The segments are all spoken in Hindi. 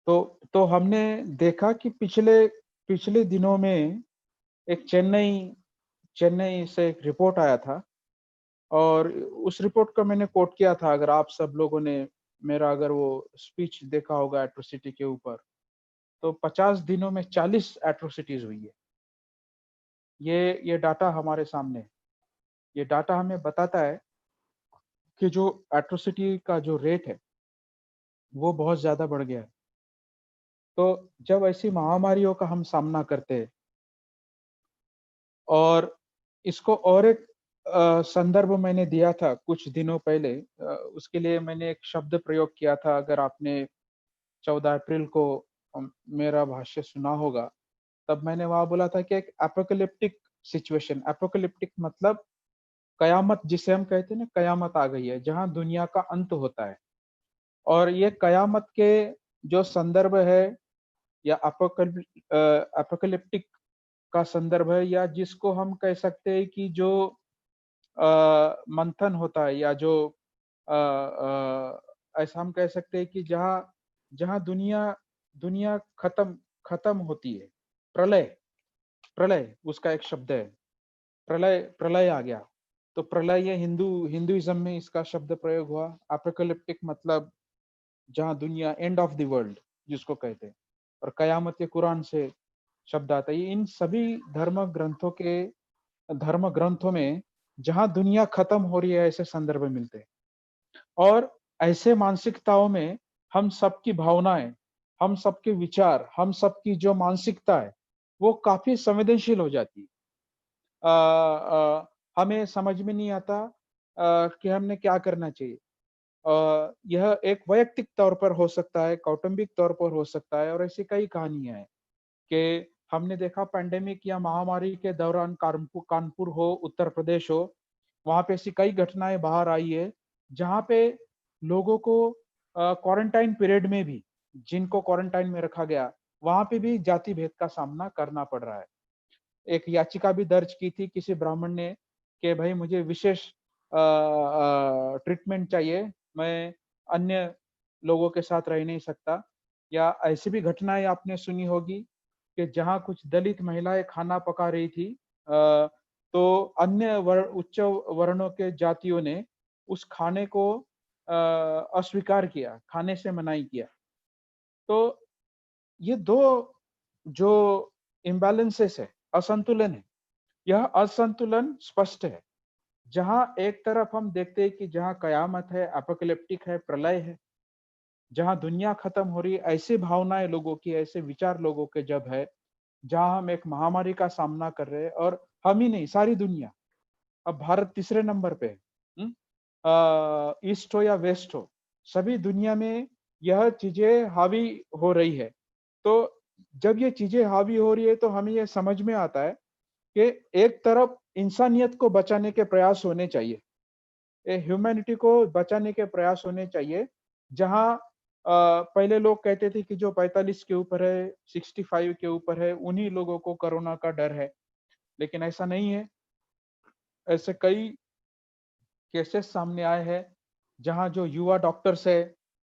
तो हमने देखा कि पिछले पिछले दिनों में एक चेन्नई चेन्नई से एक रिपोर्ट आया था, और उस रिपोर्ट को मैंने कोट किया था। अगर आप सब लोगों ने मेरा अगर वो स्पीच देखा होगा एट्रोसिटी के ऊपर, तो 50 दिनों में 40 एट्रोसिटीज हुई है। ये डाटा हमारे सामने है। ये डाटा हमें बताता है कि जो एट्रोसिटी का जो रेट है वो बहुत ज्यादा बढ़ गया है। तो जब ऐसी महामारियों का हम सामना करते हैं, और इसको और एक संदर्भ मैंने दिया था कुछ दिनों पहले, उसके लिए मैंने एक शब्द प्रयोग किया था। अगर आपने 14 अप्रैल को मेरा भाष्य सुना होगा, तब मैंने वहां बोला था कि एक एपोकलिप्टिक सिचुएशन, एपोकलिप्टिक मतलब कयामत, जिसे हम कहते हैं ना, कयामत आ गई है, जहां दुनिया का अंत होता है। और ये कयामत के जो संदर्भ है, या एपोकलिप्टिक का संदर्भ है, या जिसको हम कह सकते हैं कि जो मंथन होता है, या जो ऐसा हम कह सकते हैं कि जहाँ जहाँ दुनिया दुनिया खत्म खत्म होती है। प्रलय, प्रलय उसका एक शब्द है। प्रलय, प्रलय आ गया। तो प्रलय, ये हिंदुइज्म में इसका शब्द प्रयोग हुआ। एपोकलिप्टिक मतलब जहाँ दुनिया, एंड ऑफ द वर्ल्ड जिसको कहते हैं। और कयामत ये कुरान से शब्द आता है। ये इन सभी धर्म ग्रंथों में जहां दुनिया खत्म हो रही है, ऐसे संदर्भ मिलते हैं। और ऐसे मानसिकताओं में हम सबकी भावनाएं, हम सबके विचार, हम सबकी जो मानसिकता है, वो काफी संवेदनशील हो जाती है। हमें समझ में नहीं आता कि हमने क्या करना चाहिए। यह एक वैयक्तिक तौर पर हो सकता है, कौटुंबिक तौर पर हो सकता है, और ऐसी कई कहानियां हैं कि हमने देखा पैंडेमिक या महामारी के दौरान, कानपुर हो, उत्तर प्रदेश हो, वहां पे ऐसी कई घटनाएं बाहर आई है जहां पे लोगों को क्वारंटाइन पीरियड में भी, जिनको क्वारंटाइन में रखा गया, वहां पे भी जाति भेद का सामना करना पड़ रहा है। एक याचिका भी दर्ज की थी किसी ब्राह्मण ने कि भाई मुझे विशेष ट्रीटमेंट चाहिए, मैं अन्य लोगों के साथ रह नहीं सकता। या ऐसी भी घटनाएं आपने सुनी होगी कि जहां कुछ दलित महिलाएं खाना पका रही थी, तो अन्य उच्च वर्णों के जातियों ने उस खाने को अस्वीकार किया, खाने से मनाही किया। तो ये दो जो इम्बैलेंसेस है, असंतुलन है, यह असंतुलन स्पष्ट है। जहां एक तरफ हम देखते हैं कि जहां कयामत है, एपोकलिप्टिक है, प्रलय है, जहां दुनिया खत्म हो रही है, ऐसी भावनाएं लोगों की, ऐसे विचार लोगों के जब है, जहां हम एक महामारी का सामना कर रहे हैं, और हम ही नहीं, सारी दुनिया। अब भारत तीसरे नंबर पे है। ईस्ट हो या वेस्ट हो, सभी दुनिया में यह चीजें हावी हो रही है। तो जब ये चीजें हावी हो रही है, तो हमें यह समझ में आता है कि एक तरफ इंसानियत को बचाने के प्रयास होने चाहिए, ह्यूमैनिटी को बचाने के प्रयास होने चाहिए। जहां पहले लोग कहते थे कि जो 45 के ऊपर है, 65 के ऊपर है, उन्हीं लोगों को कोरोना का डर है। लेकिन ऐसा नहीं है। ऐसे कई केसेस सामने आए हैं जहां जो युवा डॉक्टर्स है,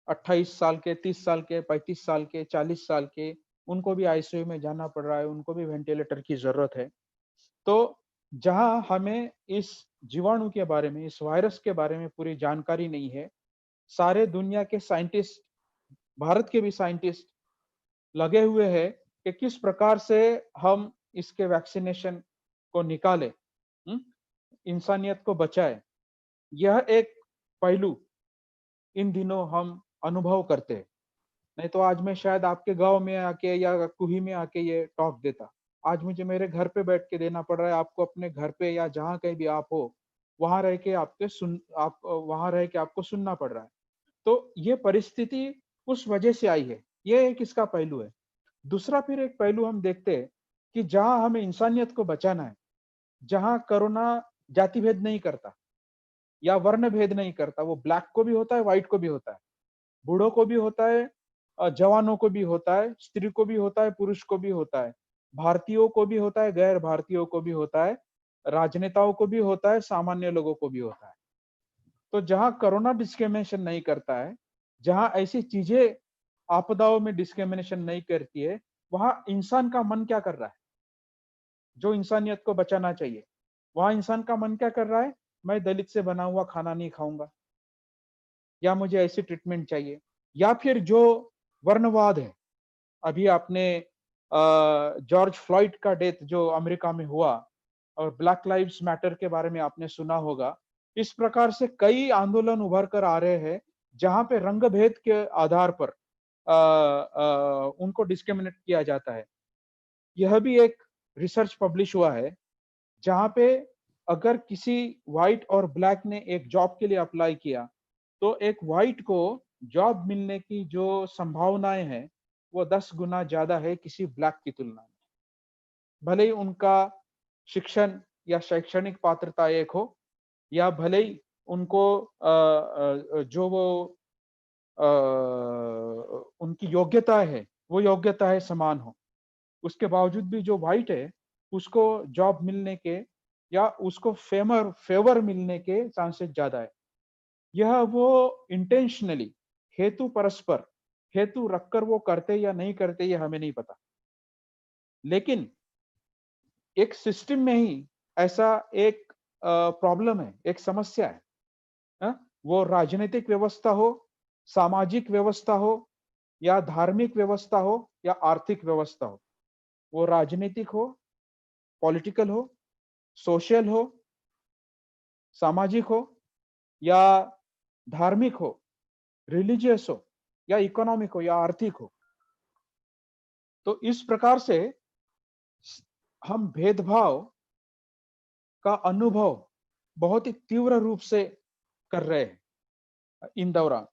28 साल के, 30 साल के, 35 साल के, 40 साल के, उनको भी आईसीयू में जाना पड़ रहा है, उनको भी वेंटिलेटर की जरूरत है। तो जहां हमें इस जीवाणु के बारे में, इस वायरस के बारे में पूरी जानकारी नहीं है, सारे दुनिया के साइंटिस्ट, भारत के भी साइंटिस्ट लगे हुए हैं कि किस प्रकार से हम इसके वैक्सीनेशन को निकालें, इंसानियत को बचाए। यह एक पहलू इन दिनों हम अनुभव करते हैं। नहीं तो आज मैं शायद आपके गांव में आके या कुही में आके ये टॉक देता। आज मुझे मेरे घर पे बैठ के देना पड़ रहा है आपको, अपने घर पे या जहाँ कहीं भी आप हो, वहां रह के आप वहां रह के आपको सुनना पड़ रहा है। तो ये परिस्थिति उस वजह से आई है। ये एक इसका पहलू है। दूसरा फिर एक पहलू हम देखते हैं कि जहां हमें इंसानियत को बचाना है, जहां कोरोना जाति भेद नहीं करता या वर्ण भेद नहीं करता, वो ब्लैक को भी होता है, व्हाइट को भी होता है, बूढ़ों को भी होता है, जवानों को भी होता है, स्त्री को भी होता है, पुरुष को भी होता है, भारतीयों को भी होता है, गैर भारतीयों को भी होता है, राजनेताओं को भी होता है, सामान्य लोगों को भी होता है। तो जहां कोरोना डिस्क्रिमिनेशन नहीं करता है, जहां ऐसी चीजें आपदाओं में डिस्क्रिमिनेशन नहीं करती है, वहां इंसान का मन क्या कर रहा है? जो इंसानियत को बचाना चाहिए, वहां इंसान का मन क्या कर रहा है? मैं दलित से बना हुआ खाना नहीं खाऊंगा, या मुझे ऐसी ट्रीटमेंट चाहिए। या फिर जो वर्णवाद है, अभी आपने जॉर्ज फ्लॉइड का डेथ जो अमेरिका में हुआ, और ब्लैक लाइव्स मैटर के बारे में आपने सुना होगा। इस प्रकार से कई आंदोलन उभर कर आ रहे हैं जहां पे रंग भेद के आधार पर उनको डिस्क्रिमिनेट किया जाता है। यह भी एक रिसर्च पब्लिश हुआ है जहां पे अगर किसी व्हाइट और ब्लैक ने एक जॉब के लिए अप्लाई किया, तो एक व्हाइट को जॉब मिलने की जो संभावनाएं हैं वो 10 गुना ज्यादा है किसी ब्लैक की तुलना में। भले ही उनका शिक्षण या शैक्षणिक पात्रता एक हो, या भले ही उनको जो वो उनकी योग्यता है, वो योग्यता है समान हो, उसके बावजूद भी जो व्हाइट है उसको जॉब मिलने के या उसको फेवर मिलने के चांसेस ज्यादा है। यह वो इंटेंशनली, हेतु परस्पर हेतु रखकर वो करते या नहीं करते ये हमें नहीं पता, लेकिन एक सिस्टम में ही ऐसा एक प्रॉब्लम है, एक समस्या है। वो राजनीतिक व्यवस्था हो, सामाजिक व्यवस्था हो, या धार्मिक व्यवस्था हो, या आर्थिक व्यवस्था हो, वो राजनीतिक हो, पॉलिटिकल हो, सोशल हो, सामाजिक हो, या धार्मिक हो, रिलीजियस हो, या इकोनॉमिक हो, या आर्थिक हो। तो इस प्रकार से हम भेदभाव का अनुभव बहुत ही तीव्र रूप से कर रहे हैं इन दौरान।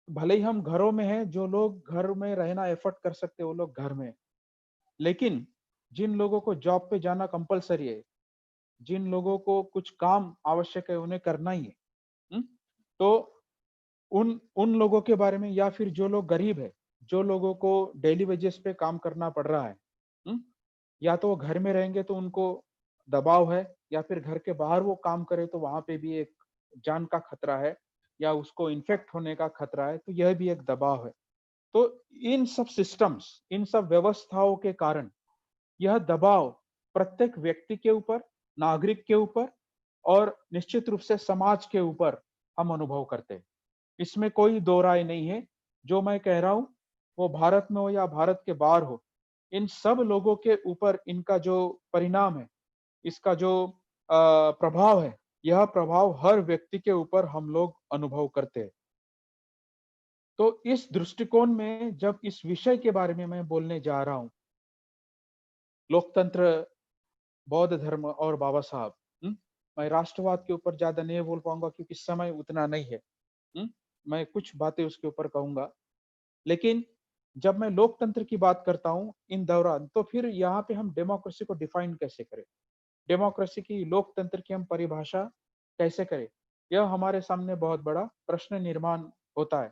भले ही हम घरों में हैं, जो लोग घर में रहना एफर्ट कर सकते हैं वो लोग घर में हैं। लेकिन जिन लोगों को जॉब पे जाना कंपलसरी है, जिन लोगों को कुछ काम आवश्यक है उन्हें करना ही है, हुँ? तो उन उन लोगों के बारे में, या फिर जो लोग गरीब है, जो लोगों को डेली वेजेस पे काम करना पड़ रहा है, हुँ? या तो वो घर में रहेंगे तो उनको दबाव है, या फिर घर के बाहर वो काम करे तो वहां पे भी एक जान का खतरा है, या उसको इन्फेक्ट होने का खतरा है, तो यह भी एक दबाव है। तो इन सब सिस्टम्स, इन सब व्यवस्थाओं के कारण यह दबाव प्रत्येक व्यक्ति के ऊपर, नागरिक के ऊपर, और निश्चित रूप से समाज के ऊपर हम अनुभव करते हैं। इसमें कोई दो राय नहीं है। जो मैं कह रहा हूं वो भारत में हो या भारत के बाहर हो, इन सब लोगों के ऊपर इनका जो परिणाम है, इसका जो प्रभाव है, यह प्रभाव हर व्यक्ति के ऊपर हम लोग अनुभव करते हैं। तो इस दृष्टिकोण में जब इस विषय के बारे में मैं बोलने जा रहा हूं, लोकतंत्र, बौद्ध धर्म और बाबा साहब, मैं राष्ट्रवाद के ऊपर ज्यादा नहीं बोल पाऊंगा क्योंकि समय उतना नहीं है। हम्म, मैं कुछ बातें उसके ऊपर कहूंगा, लेकिन जब मैं लोकतंत्र की बात करता हूं इन दौरान, तो फिर यहाँ पे हम डेमोक्रेसी को डिफाइन कैसे करें, डेमोक्रेसी की, लोकतंत्र की हम परिभाषा कैसे करें, यह हमारे सामने बहुत बड़ा प्रश्न निर्माण होता है।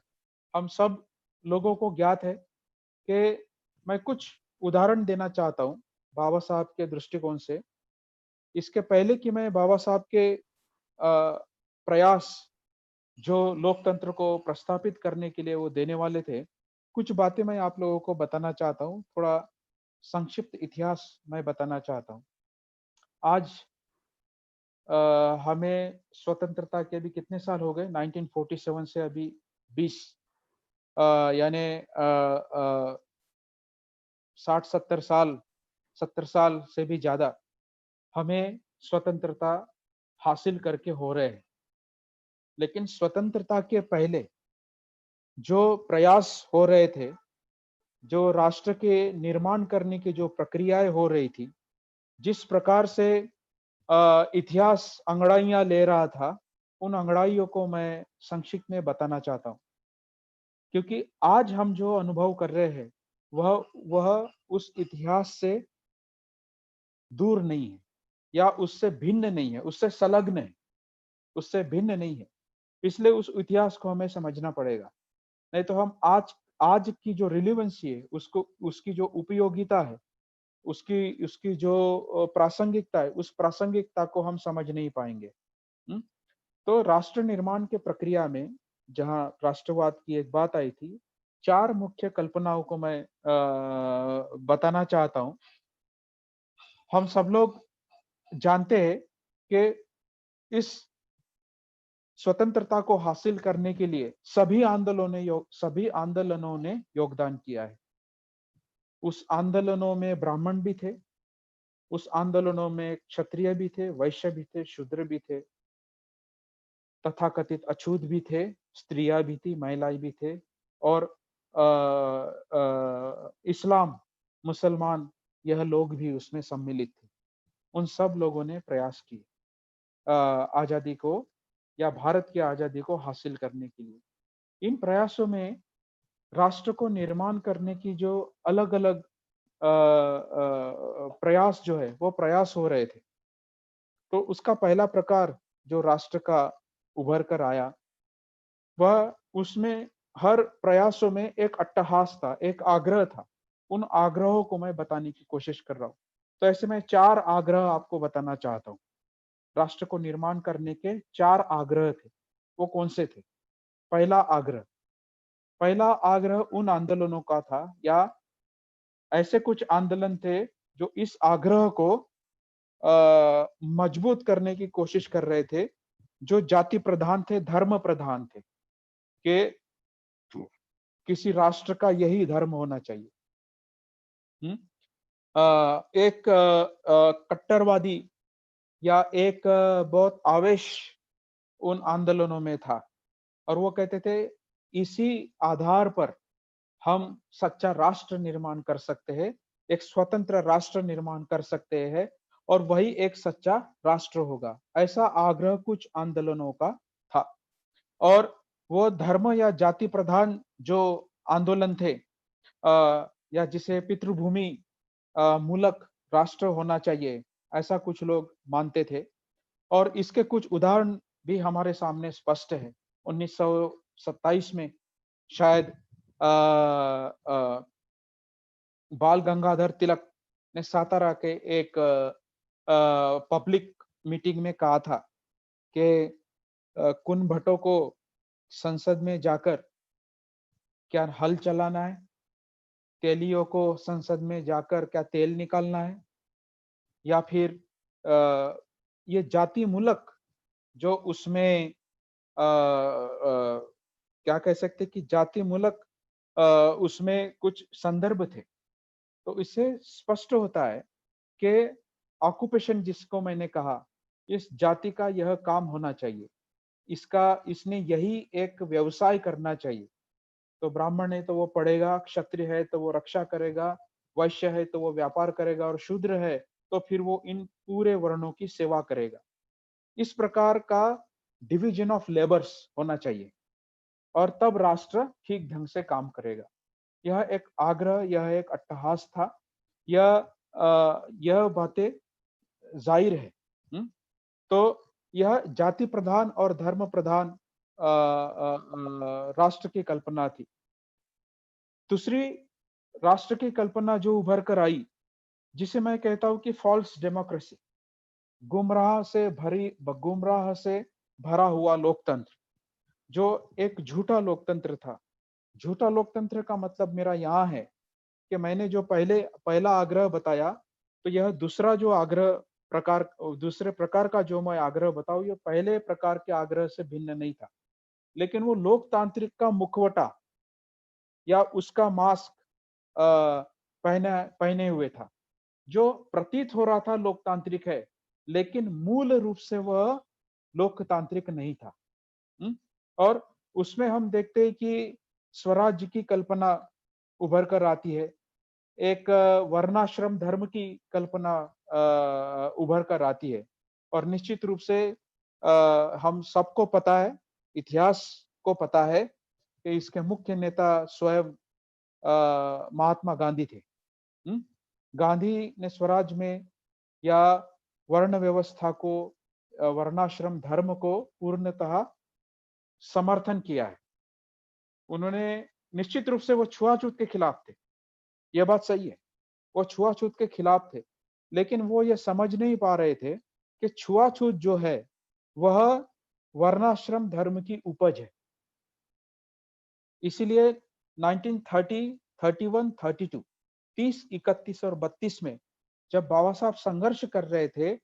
हम सब लोगों को ज्ञात है कि मैं कुछ उदाहरण देना चाहता हूँ बाबा साहब के दृष्टिकोण से। इसके पहले कि मैं बाबा साहब के प्रयास जो लोकतंत्र को प्रस्थापित करने के लिए वो देने वाले थे, कुछ बातें मैं आप लोगों को बताना चाहता हूँ। थोड़ा संक्षिप्त इतिहास मैं बताना चाहता हूँ। आज हमें स्वतंत्रता के अभी कितने साल हो गए? 1947 से अभी 20, यानी 60-70 साल, 70 साल से भी ज्यादा हमें स्वतंत्रता हासिल करके हो रहे हैं। लेकिन स्वतंत्रता के पहले जो प्रयास हो रहे थे, जो राष्ट्र के निर्माण करने की जो प्रक्रियाएं हो रही थी, जिस प्रकार से इतिहास अंगड़ाइयां ले रहा था, उन अंगड़ाइयों को मैं संक्षिप्त में बताना चाहता हूँ। क्योंकि आज हम जो अनुभव कर रहे हैं वह उस इतिहास से दूर नहीं है, या उससे भिन्न नहीं है, उससे संलग्न है, उससे भिन्न नहीं है। इसलिए उस इतिहास को हमें समझना पड़ेगा। नहीं तो हम आज आज की जो रिलेवेंसी है, उसको, उसकी जो उपयोगिता है, उसकी उसकी जो प्रासंगिकता है, उस प्रासंगिकता को हम समझ नहीं पाएंगे। हम्म? तो राष्ट्र निर्माण के प्रक्रिया में जहाँ राष्ट्रवाद की एक बात आई थी, 4 मुख्य कल्पनाओं को मैं बताना चाहता हूँ। हम सब लोग जानते हैं कि इस स्वतंत्रता को हासिल करने के लिए सभी आंदोलनों ने योगदान किया है। उस आंदोलनों में ब्राह्मण भी थे, उस आंदोलनों में क्षत्रिय भी थे, वैश्य भी थे, शूद्र भी थे, तथाकथित अछूत भी थे, स्त्रियाँ भी थी, महिलाएँ भी थे और इस्लाम, मुसलमान यह लोग भी उसमें सम्मिलित थे। उन सब लोगों ने प्रयास किए आज़ादी को या भारत की आज़ादी को हासिल करने के लिए। इन प्रयासों में राष्ट्र को निर्माण करने की जो अलग-अलग प्रयास जो है, वो प्रयास हो रहे थे। तो उसका पहला प्रकार जो राष्ट्र का उभर कर आया, वह उसमें हर प्रयासों में एक अट्टहास था, एक आग्रह था। उन आग्रहों को मैं बताने की कोशिश कर रहा हूँ। तो ऐसे में 4 आग्रह आपको बताना चाहता हूँ। राष्ट्र को निर्माण करने के 4 आग्रह थे। वो कौन से थे? पहला आग्रह उन आंदोलनों का था या ऐसे कुछ आंदोलन थे जो इस आग्रह को मजबूत करने की कोशिश कर रहे थे, जो जाति प्रधान थे, धर्म प्रधान थे, कि किसी राष्ट्र का यही धर्म होना चाहिए। हुँ? एक कट्टरवादी या एक बहुत आवेश उन आंदोलनों में था और वो कहते थे, इसी आधार पर हम सच्चा राष्ट्र निर्माण कर सकते हैं, एक स्वतंत्र राष्ट्र निर्माण कर सकते हैं और वही एक सच्चा राष्ट्र होगा। ऐसा आग्रह कुछ आंदोलनों का था और वो धर्म या जाति प्रधान जो आंदोलन थे या जिसे पितृभूमि मूलक राष्ट्र होना चाहिए, ऐसा कुछ लोग मानते थे और इसके कुछ उदाहरण भी हमारे सामने स्पष्ट है। 1927 में शायद अ, बाल गंगाधर तिलक ने सातारा के एक पब्लिक मीटिंग में कहा था कि कुन भट्टों को संसद में जाकर क्या हल चलाना है? तेलियों को संसद में जाकर क्या तेल निकालना है? या फिर ये जाति मूलक जो उसमें क्या कह सकते हैं कि जाति मूलक उसमें कुछ संदर्भ थे। तो इससे स्पष्ट होता है कि ऑक्युपेशन जिसको मैंने कहा, इस जाति का यह काम होना चाहिए। इसने यही एक व्यवसाय करना चाहिए। तो ब्राह्मण है तो वो पढ़ेगा, क्षत्रिय है तो वो रक्षा करेगा, वैश्य है तो वो व्यापार करेगा और शूद्र है तो फिर वो इन पूरे वर्णों की सेवा करेगा। इस प्रकार का डिवीजन ऑफ लेबर्स होना चाहिए और तब राष्ट्र ठीक ढंग से काम करेगा। यह एक आग्रह, यह एक अट्टहास था। यह बातें जाहिर है। तो यह जाति प्रधान और धर्म प्रधान राष्ट्र की कल्पना थी। दूसरी राष्ट्र की कल्पना जो उभर कर आई, जिसे मैं कहता हूँ कि फॉल्स डेमोक्रेसी, गुमराह से भरा हुआ लोकतंत्र, जो एक झूठा लोकतंत्र था। झूठा लोकतंत्र का मतलब मेरा यहाँ है कि मैंने जो पहला आग्रह बताया, तो यह दूसरे प्रकार का जो मैं आग्रह बताऊँ, ये पहले प्रकार के आग्रह से भिन्न नहीं था। लेकिन वो लोकतांत्रिक का मुखवटा या उसका मास्क अ, पहने हुए था, जो प्रतीत हो रहा था लोकतांत्रिक है, लेकिन मूल रूप से वह लोकतांत्रिक नहीं था। हुँ? और उसमें हम देखते हैं कि स्वराज्य की कल्पना उभर कर आती है। एक वर्णाश्रम धर्म की कल्पना उभर कर आती है और निश्चित रूप से हम सबको पता है, इतिहास को पता है कि इसके मुख्य नेता स्वयं महात्मा गांधी थे। हुँ? गांधी ने स्वराज में या वर्ण व्यवस्था को वर्णाश्रम धर्म को पूर्णतः समर्थन किया है। उन्होंने निश्चित रूप से वो छुआ-छूत के खिलाफ थे, ये बात सही है। वो छुआ-छूत के खिलाफ थे, लेकिन वो ये समझ नहीं पा रहे थे कि छुआ-छूत जो है, वह वर्णाश्रम धर्म की उपज है। इसीलिए 1930, 31, 32, 30, 31 और 32 में जब बाबा साहब संघर्ष कर रहे थे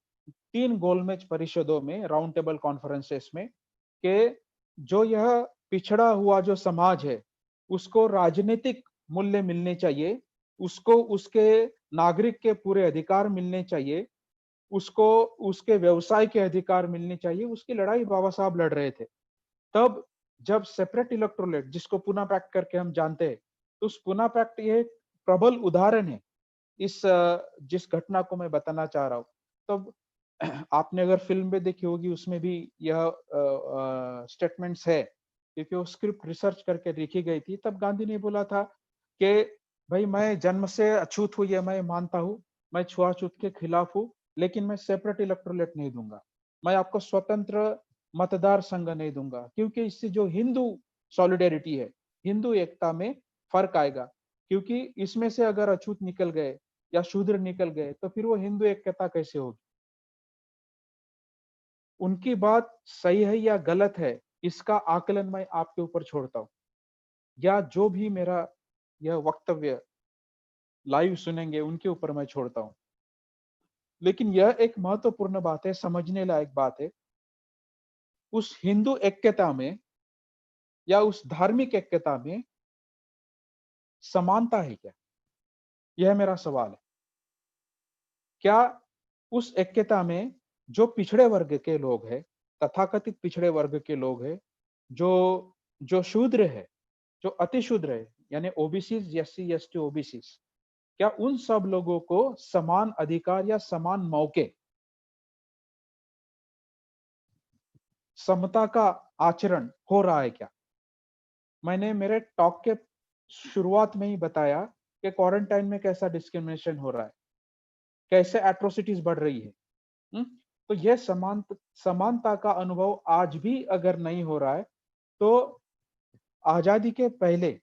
3 गोलमेज परिषदों में, राउंड टेबल कॉन्फ्रेंसेस में, कि जो यह पिछड़ा हुआ जो समाज है, उसको राजनीतिक मूल्य मिलने चाहिए, उसको उसके नागरिक के पूरे अधिकार मिलने चाहिए, उसको उसके व्यवसाय के अधिकार मिलने चाहिए, उसकी लड़ाई बाबा साहब लड़ रहे थे। तब जब सेपरेट इलेक्ट्रोलेट जिसको पुना पैक्ट करके हम जानते हैं, तो उस पुना पैक्ट ये एक प्रबल उदाहरण है इस जिस घटना को मैं बताना चाह रहा हूँ। तब आपने अगर फिल्म में देखी होगी उसमें भी यह स्टेटमेंट्स है, क्योंकि वो स्क्रिप्ट रिसर्च करके लिखी गई थी। तब गांधी ने बोला था कि भाई मैं जन्म से अछूत हूँ, ये मैं मानता हूँ, मैं छुआछूत के खिलाफ हूँ, लेकिन मैं सेपरेट इलेक्ट्रोलेट नहीं दूंगा, मैं आपको स्वतंत्र मतदार संघ नहीं दूंगा, क्योंकि इससे जो हिंदू सॉलिडेरिटी है, हिंदू एकता में फर्क आएगा। क्योंकि इसमें से अगर अछूत निकल गए या शूद्र निकल गए तो फिर वो हिंदू एकता कैसे होगी। उनकी बात सही है या गलत है, इसका आकलन मैं आपके ऊपर छोड़ता हूं, या जो भी मेरा यह वक्तव्य लाइव सुनेंगे उनके ऊपर मैं छोड़ता हूं। लेकिन यह एक महत्वपूर्ण बात है, समझने लायक बात है। उस हिंदू ऐक्यता में या उस धार्मिक ऐक्यता में समानता है क्या, यह मेरा सवाल है। क्या उस ऐक्यता में जो पिछड़े वर्ग के लोग हैं, तथाकथित पिछड़े वर्ग के लोग हैं, जो जो शूद्र है, जो अति शूद्र है, यानी ओबीसी, एससी, एसटी, ओबीसी, क्या उन सब लोगों को समान अधिकार या समान मौके, समता का आचरण हो रहा है क्या? मैंने मेरे टॉक के शुरुआत में ही बताया कि क्वारंटाइन में कैसा डिस्क्रिमिनेशन हो रहा है, कैसे एट्रोसिटीज बढ़ रही है। हम्म? तो यह समानता का अनुभव आज भी अगर नहीं हो रहा है, तो आजादी के पहले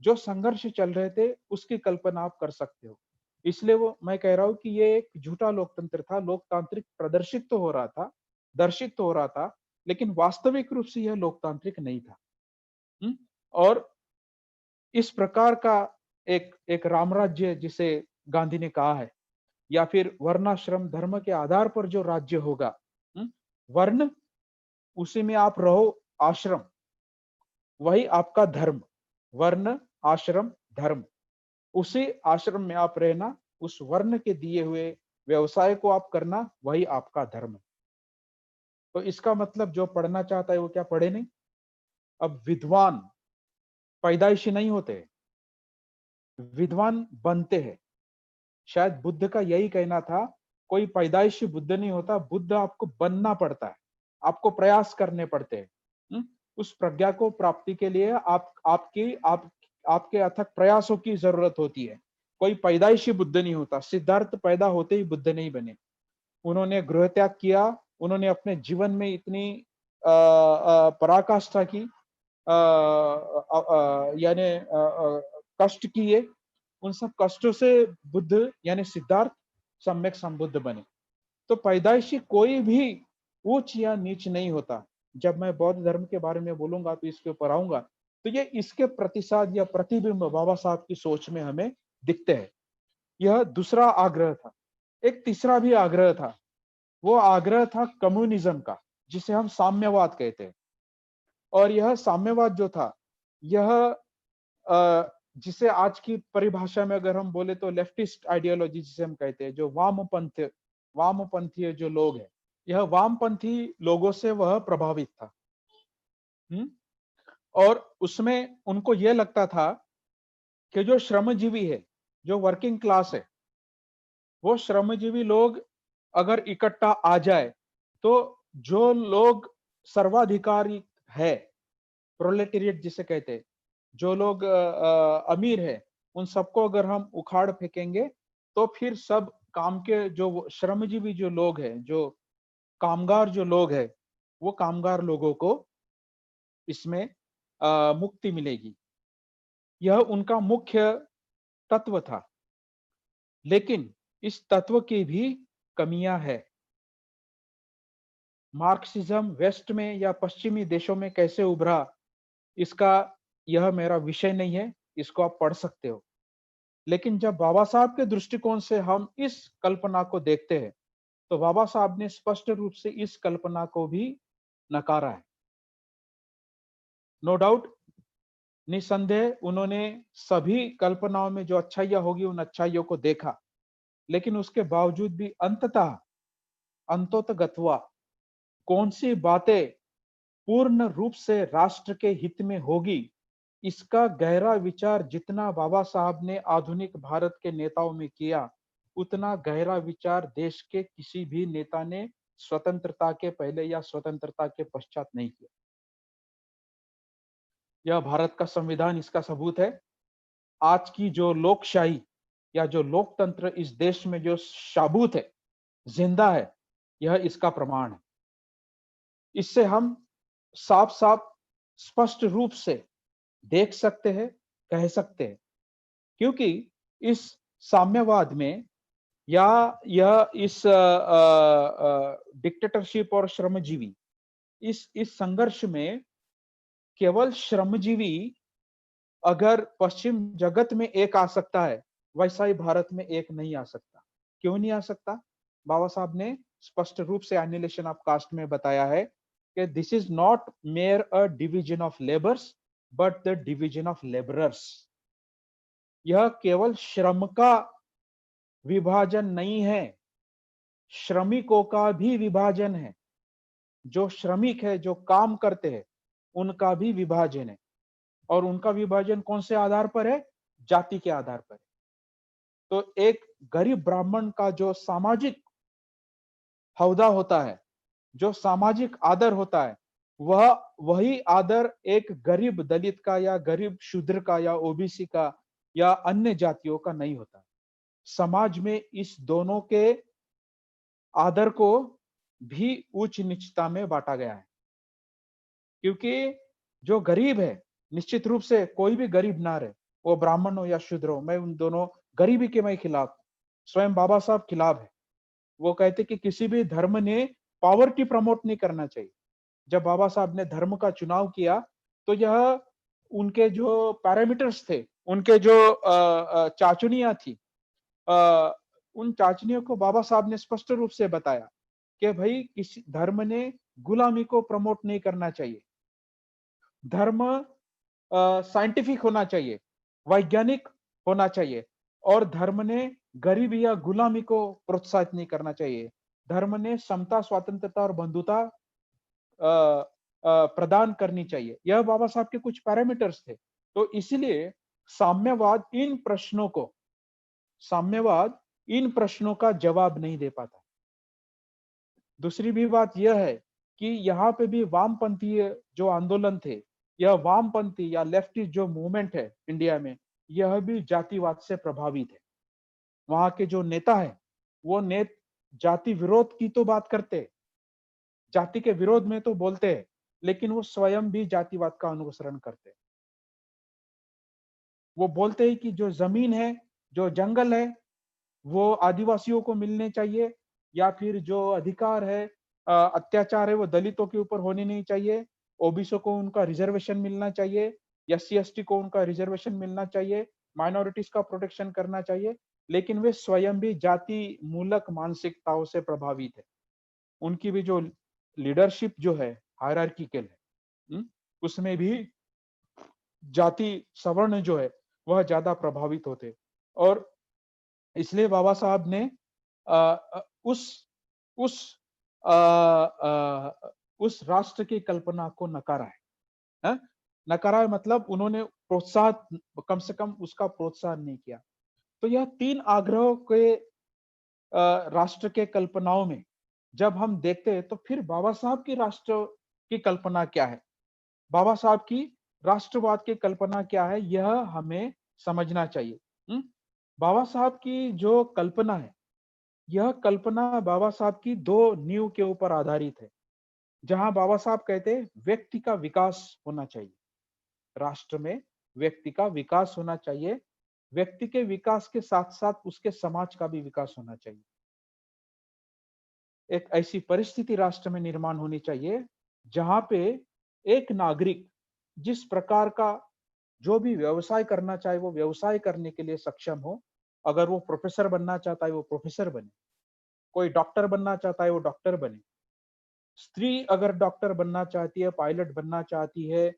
जो संघर्ष चल रहे थे उसकी कल्पना आप कर सकते हो। इसलिए वो मैं कह रहा हूं कि ये एक झूठा लोकतंत्र था, लोकतांत्रिक प्रदर्शित तो हो रहा था, दर्शित तो हो रहा था, लेकिन वास्तविक रूप से यह लोकतांत्रिक नहीं था। हम्म? और इस प्रकार का एक एक रामराज्य जिसे गांधी ने कहा है, या फिर वर्णाश्रम धर्म के आधार पर जो राज्य होगा, वर्ण उसी में आप रहो, आश्रम वही आपका धर्म, वर्ण आश्रम धर्म, उसी आश्रम में आप रहना, उस वर्ण के दिए हुए व्यवसाय को आप करना, वही आपका धर्म है। तो इसका मतलब जो पढ़ना चाहता है वो क्या पढ़े नहीं। अब विद्वान पैदाइशी नहीं होते, विद्वान बनते हैं। शायद बुद्ध का यही कहना था, कोई पैदाइशी बुद्ध नहीं होता, बुद्ध आपको बनना पड़ता है, आपको प्रयास करने पड़ते हैं। उस प्रज्ञा को प्राप्ति के लिए आपके अथक प्रयासों की जरूरत होती है। कोई पैदाइशी बुद्ध नहीं होता। सिद्धार्थ पैदा होते ही बुद्ध नहीं बने, उन्होंने गृह त्याग किया, उन्होंने अपने जीवन में इतनी पराकाष्ठा की, यानी कष्ट किए, उन सब कष्टों से बुद्ध यानी सिद्धार्थ सम्यक संबुद्ध बने। तो पैदाइशी कोई भी ऊंच या नीच नहीं होता। जब मैं बौद्ध धर्म के बारे में बोलूंगा तो इसके ऊपर आऊंगा, तो ये इसके प्रतिसाद या प्रतिबिंब बाबा साहब की सोच में हमें दिखते हैं। यह दूसरा आग्रह था। एक तीसरा भी आग्रह था, वो आग्रह था कम्युनिज्म का, जिसे हम साम्यवाद कहते हैं। और यह साम्यवाद जो था, यह जिसे आज की परिभाषा में अगर हम बोले तो लेफ्टिस्ट आइडियोलॉजी जिसे हम कहते हैं, जो वामपंथीय जो लोग हैं, यह वामपंथी लोगों से वह प्रभावित था। और उसमें उनको यह लगता था कि जो श्रमजीवी है, जो वर्किंग क्लास है, वो श्रमजीवी लोग अगर इकट्ठा आ जाए तो जो लोग सर्वाधिकारी है, प्रोलेटेरिएट जिसे कहते हैं, जो लोग अमीर है, उन सबको अगर हम उखाड़ फेंकेंगे तो फिर सब काम के जो श्रमजीवी जो लोग हैं, जो कामगार जो लोग हैं, वो कामगार लोगों को इसमें मुक्ति मिलेगी। यह उनका मुख्य तत्व था। लेकिन इस तत्व की भी कमियां है। मार्क्सिज्म वेस्ट में या पश्चिमी देशों में कैसे उभरा, इसका यह मेरा विषय नहीं है। इसको आप पढ़ सकते हो। लेकिन जब बाबा साहब के दृष्टिकोण से हम इस कल्पना को देखते हैं, तो बाबा साहब ने स्पष्ट रूप से इस कल्पना को भी नकारा है। नो डाउट, निसंदेह उन्होंने सभी कल्पनाओं में जो अच्छाइयाँ होगी, उन अच्छाइयों को देखा, लेकिन उसके बावजूद भी अंततोगत्वा कौन-सी बातें पूर्ण रूप से राष्ट्र के हित में होगी, इसका गहरा विचार जितना बाबा साहब ने आधुनिक भारत के नेताओं में किया, उतना गहरा विचार देश के किसी भी नेता ने स्वतंत्रता के पहले या स्वतंत्रता के पश्चात नहीं किया। यह भारत का संविधान इसका सबूत है। आज की जो लोकशाही या जो लोकतंत्र इस देश में जो शाबूत है, जिंदा है, यह इसका प्रमाण है। इससे हम साफ-साफ स्पष्ट रूप से देख सकते हैं, कह सकते हैं, क्योंकि इस साम्यवाद में या यह इस डिक्टेटरशिप और श्रमजीवी इस संघर्ष में केवल श्रमजीवी अगर पश्चिम जगत में एक आ सकता है, वैसा ही भारत में एक नहीं आ सकता। क्यों नहीं आ सकता? बाबा साहब ने स्पष्ट रूप से एनिहिलेशन ऑफ कास्ट में बताया है कि this is not mayor a division of labours but the division of labourers. यह केवल श्रम का विभाजन नहीं है, श्रमिकों का भी विभाजन है। जो श्रमिक है, जो काम करते हैं, उनका भी विभाजन है। और उनका विभाजन कौन से आधार पर है? जाति के आधार पर। तो एक गरीब ब्राह्मण का जो सामाजिक हौदा होता है, जो सामाजिक आदर होता है, वह वही आदर एक गरीब दलित का या गरीब शूद्र का या ओबीसी का या अन्य जातियों का नहीं होता। समाज में इस दोनों के आदर को भी उच्च नीचता में बांटा गया है। क्योंकि जो गरीब है, निश्चित रूप से कोई भी गरीब ना रहे, वो ब्राह्मण हो या शूद्र हो, मैं उन दोनों गरीबी के मैं खिलाफ, स्वयं बाबा साहब खिलाफ है। वो कहते कि किसी भी धर्म ने पॉवर्टी प्रमोट नहीं करना चाहिए। जब बाबा साहब ने धर्म का चुनाव किया, तो यह उनके जो पैरामीटर्स थे, उनके जो चाचुनियां थी, उन चाचनियों को बाबा साहब ने स्पष्ट रूप से बताया कि भाई किसी धर्म ने गुलामी को प्रमोट नहीं करना चाहिए। धर्म साइंटिफिक होना चाहिए, वैज्ञानिक होना चाहिए, और धर्म ने गरीबी या गुलामी को प्रोत्साहित नहीं करना चाहिए। धर्म ने समता, स्वतंत्रता और बंधुता प्रदान करनी चाहिए। यह बाबा साहब के कुछ पैरामीटर्स थे। तो इसलिए साम्यवाद इन प्रश्नों को साम्यवाद इन प्रश्नों का जवाब नहीं दे पाता। दूसरी भी बात यह है कि यहाँ पे भी वामपंथीय जो आंदोलन थे, यह वामपंथी या लेफ्टिस्ट जो मूवमेंट है इंडिया में, यह भी जातिवाद से प्रभावित है। वहां के जो नेता है, वो जाति विरोध की तो बात करते हैं, जाति के विरोध में तो बोलते हैं, लेकिन वो स्वयं भी जातिवाद का अनुसरण करते हैं। वो बोलते हैं कि जो जमीन है, जो जंगल है, वो आदिवासियों को मिलने चाहिए, या फिर जो अधिकार है, अत्याचार है, वो दलितों के ऊपर होने नहीं चाहिए। ओबीसी को उनका रिजर्वेशन मिलना चाहिए, एससी एसटी को उनका रिजर्वेशन मिलना चाहिए, माइनॉरिटीज का प्रोटेक्शन करना चाहिए। लेकिन वे स्वयं भी जाति मूलक मानसिकताओं से प्रभावित है। उनकी भी जो लीडरशिप जो है हायरार्किकल है, उसमें भी जाति सवर्ण जो है वह ज्यादा प्रभावित होते। और इसलिए बाबा साहब ने अ, अ, उस उस अ, उस राष्ट्र की कल्पना को नकारा है। हाँ? नकारा है मतलब उन्होंने प्रोत्साहन, कम से कम उसका प्रोत्साहन नहीं किया। तो यह तीन आग्रहों के राष्ट्र के कल्पनाओं में जब हम देखते हैं, तो फिर बाबा साहब की राष्ट्र की कल्पना क्या है, बाबा साहब की राष्ट्रवाद की कल्पना क्या है, यह हमें समझना चाहिए। बाबा साहब की जो कल्पना है, यह कल्पना बाबा साहब की दो नींव के ऊपर आधारित है। जहां बाबा साहब कहते हैं व्यक्ति का विकास होना चाहिए, राष्ट्र में व्यक्ति का विकास होना चाहिए, व्यक्ति के विकास के साथ साथ उसके समाज का भी विकास होना चाहिए। एक ऐसी परिस्थिति राष्ट्र में निर्माण होनी चाहिए जहां पे एक नागरिक जिस प्रकार का जो भी व्यवसाय करना चाहे वो व्यवसाय करने के लिए सक्षम हो। अगर वो प्रोफेसर बनना चाहता है वो प्रोफेसर बने, कोई डॉक्टर बनना चाहता है वो डॉक्टर बने। स्त्री अगर डॉक्टर बनना चाहती है, पायलट बनना चाहती है,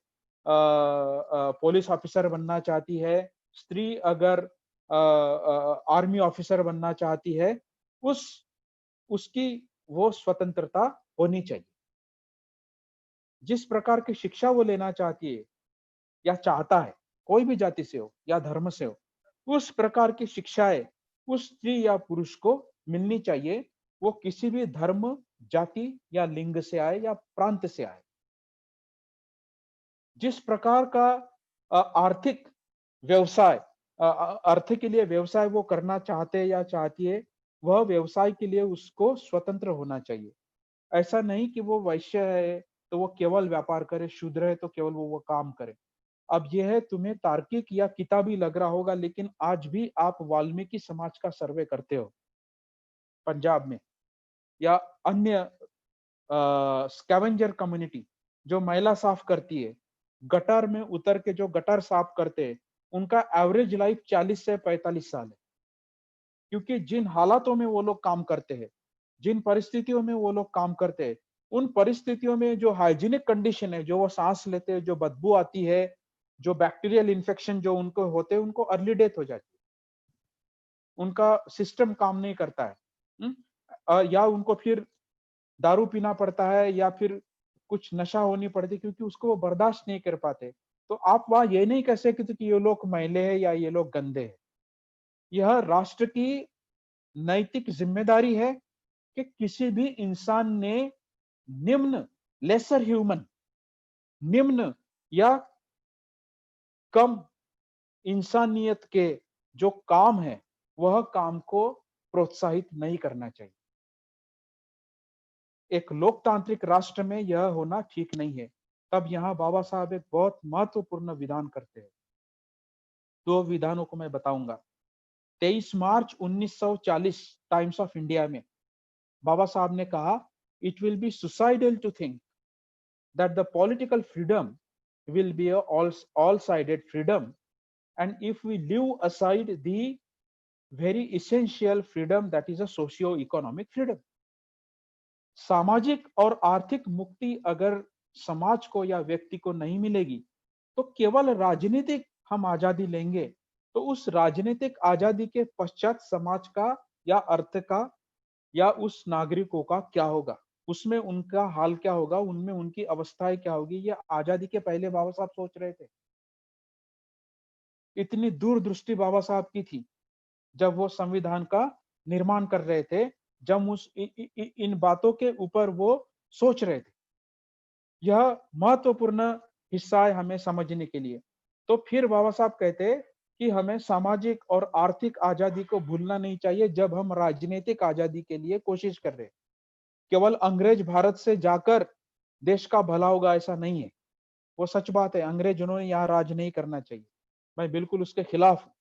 पुलिस ऑफिसर बनना चाहती है, स्त्री अगर आर्मी ऑफिसर बनना चाहती है, उस उसकी वो स्वतंत्रता होनी चाहिए। जिस प्रकार की शिक्षा वो लेना चाहती है या चाहता है, कोई भी जाति से हो या धर्म से हो, उस प्रकार की शिक्षाएं उस स्त्री या पुरुष को मिलनी चाहिए। वो किसी भी धर्म, जाति या लिंग से आए या प्रांत से आए। जिस प्रकार का आर्थिक व्यवसाय, अर्थ के लिए व्यवसाय वो करना चाहते या चाहती है, वह व्यवसाय के लिए उसको स्वतंत्र होना चाहिए। ऐसा नहीं कि वो वैश्य है तो वो केवल व्यापार करे, शूद्र है तो केवल वो काम करे। अब यह है, तुम्हें तार्किक या किताबी लग रहा होगा, लेकिन आज भी आप वाल्मीकि समाज का सर्वे करते हो पंजाब में, या अन्य स्कैवेंजर कम्युनिटी जो मैला साफ करती है, गटर में उतर के जो गटर साफ करते हैं, उनका एवरेज लाइफ 40 से 45 साल है। क्योंकि जिन हालातों में वो लोग काम करते हैं, जिन परिस्थितियों में वो लोग काम करते हैं, उन परिस्थितियों में जो हाइजीनिक कंडीशन है, जो वो सांस लेते हैं, जो बदबू आती है, जो बैक्टीरियल इन्फेक्शन जो उनको होते हैं, उनको अर्ली डेथ हो जाती है। उनका सिस्टम काम नहीं करता है। या उनको फिर दारू पीना पड़ता है या फिर कुछ नशा होनी पड़ती है, क्योंकि उसको वो बर्दाश्त नहीं कर पाते। तो आप वहां ये नहीं कह सकते कि ये लोग मैले हैं या ये लोग गंदे हैं। यह राष्ट्र की नैतिक जिम्मेदारी है कि किसी भी इंसान ने निम्न, लेसर ह्यूमन, निम्न या कम इंसानियत के जो काम है, वह काम को प्रोत्साहित नहीं करना चाहिए। एक लोकतांत्रिक राष्ट्र में यह होना ठीक नहीं है। तब यहाँ बाबा साहब एक बहुत महत्वपूर्ण विधान करते हैं। दो विधानों को मैं बताऊंगा। 23 मार्च 1940 टाइम्स ऑफ इंडिया में बाबा साहब ने कहा, it will be suicidal to think that the political freedom will be a all-sided freedom, and if we leave aside the very essential freedom that is a socio-economic freedom. सामाजिक और आर्थिक मुक्ति अगर समाज को या व्यक्ति को नहीं मिलेगी, तो केवल राजनीतिक हम आजादी लेंगे, तो उस राजनीतिक आजादी के पश्चात समाज का या अर्थ का या उस नागरिकों का क्या होगा, उसमें उनका हाल क्या होगा, उनमें उनकी अवस्थाएं क्या होगी। ये आजादी के पहले बाबा साहब सोच रहे थे। इतनी दूरदृष्टि बाबा साहब की थी जब वो संविधान का निर्माण कर रहे थे, जब इन बातों के ऊपर वो सोच रहे थे। यह महत्वपूर्ण हिस्सा है हमें समझने के लिए। तो फिर बाबा साहब कहते कि हमें सामाजिक और आर्थिक आजादी को भूलना नहीं चाहिए जब हम राजनीतिक आजादी के लिए कोशिश कर रहे हैं। केवल अंग्रेज भारत से जाकर देश का भला होगा ऐसा नहीं है। वो सच बात है, अंग्रेजों ने यहाँ राज नहीं करना चाहिए, मैं बिल्कुल उसके खिलाफ हूं।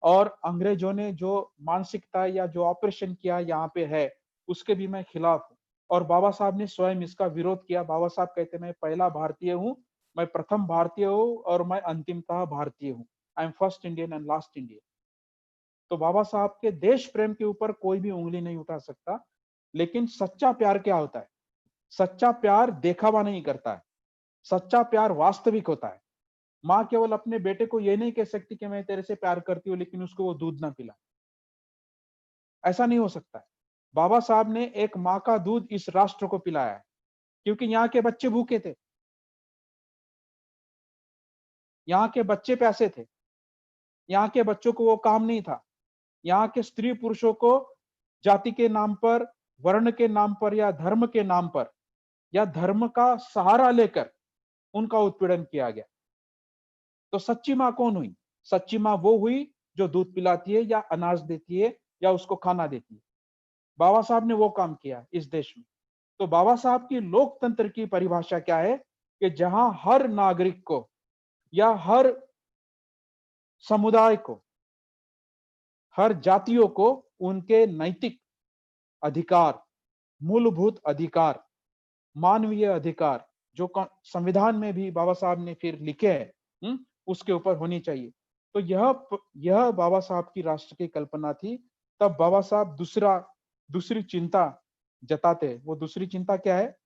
और अंग्रेजों ने जो मानसिकता या जो ऑपरेशन किया यहाँ पे है, उसके भी मैं खिलाफ हूँ। और बाबा साहब ने स्वयं इसका विरोध किया। बाबा साहब कहते मैं पहला भारतीय हूँ, मैं प्रथम भारतीय हूँ और मैं अंतिमतः भारतीय हूँ। I am first Indian and last Indian. तो बाबा साहब के देश प्रेम के ऊपर कोई भी उंगली नहीं उठा सकता। लेकिन सच्चा प्यार क्या होता है? सच्चा प्यार देखावा नहीं करता है, सच्चा प्यार वास्तविक होता है। माँ केवल अपने बेटे को ये नहीं कह सकती कि मैं तेरे से प्यार करती हूँ, लेकिन उसको वो दूध ना पिला, ऐसा नहीं हो सकता है। बाबा साहब ने एक माँ का दूध इस राष्ट्र को पिलाया है, क्योंकि यहाँ के बच्चे भूखे थे, यहाँ के बच्चे प्यासे थे, यहाँ के बच्चों को वो काम नहीं था। यहाँ के स्त्री पुरुषों को जाति के नाम पर, वर्ण के नाम पर या धर्म के नाम पर या धर्म का सहारा लेकर उनका उत्पीड़न किया गया। तो सच्ची माँ कौन हुई? सच्ची माँ वो हुई जो दूध पिलाती है या अनाज देती है या उसको खाना देती है। बाबा साहब ने वो काम किया इस देश में। तो बाबा साहब की लोकतंत्र की परिभाषा क्या है कि जहां हर नागरिक को या हर समुदाय को, हर जातियों को उनके नैतिक अधिकार, मूलभूत अधिकार, मानवीय अधिकार जो संविधान में भी बाबा साहब ने फिर लिखे हैं, उसके ऊपर होनी चाहिए। तो यह बाबा साहब की राष्ट्र की कल्पना थी। तब बाबा साहब दूसरी चिंता जताते हैं। वो दूसरी चिंता क्या है?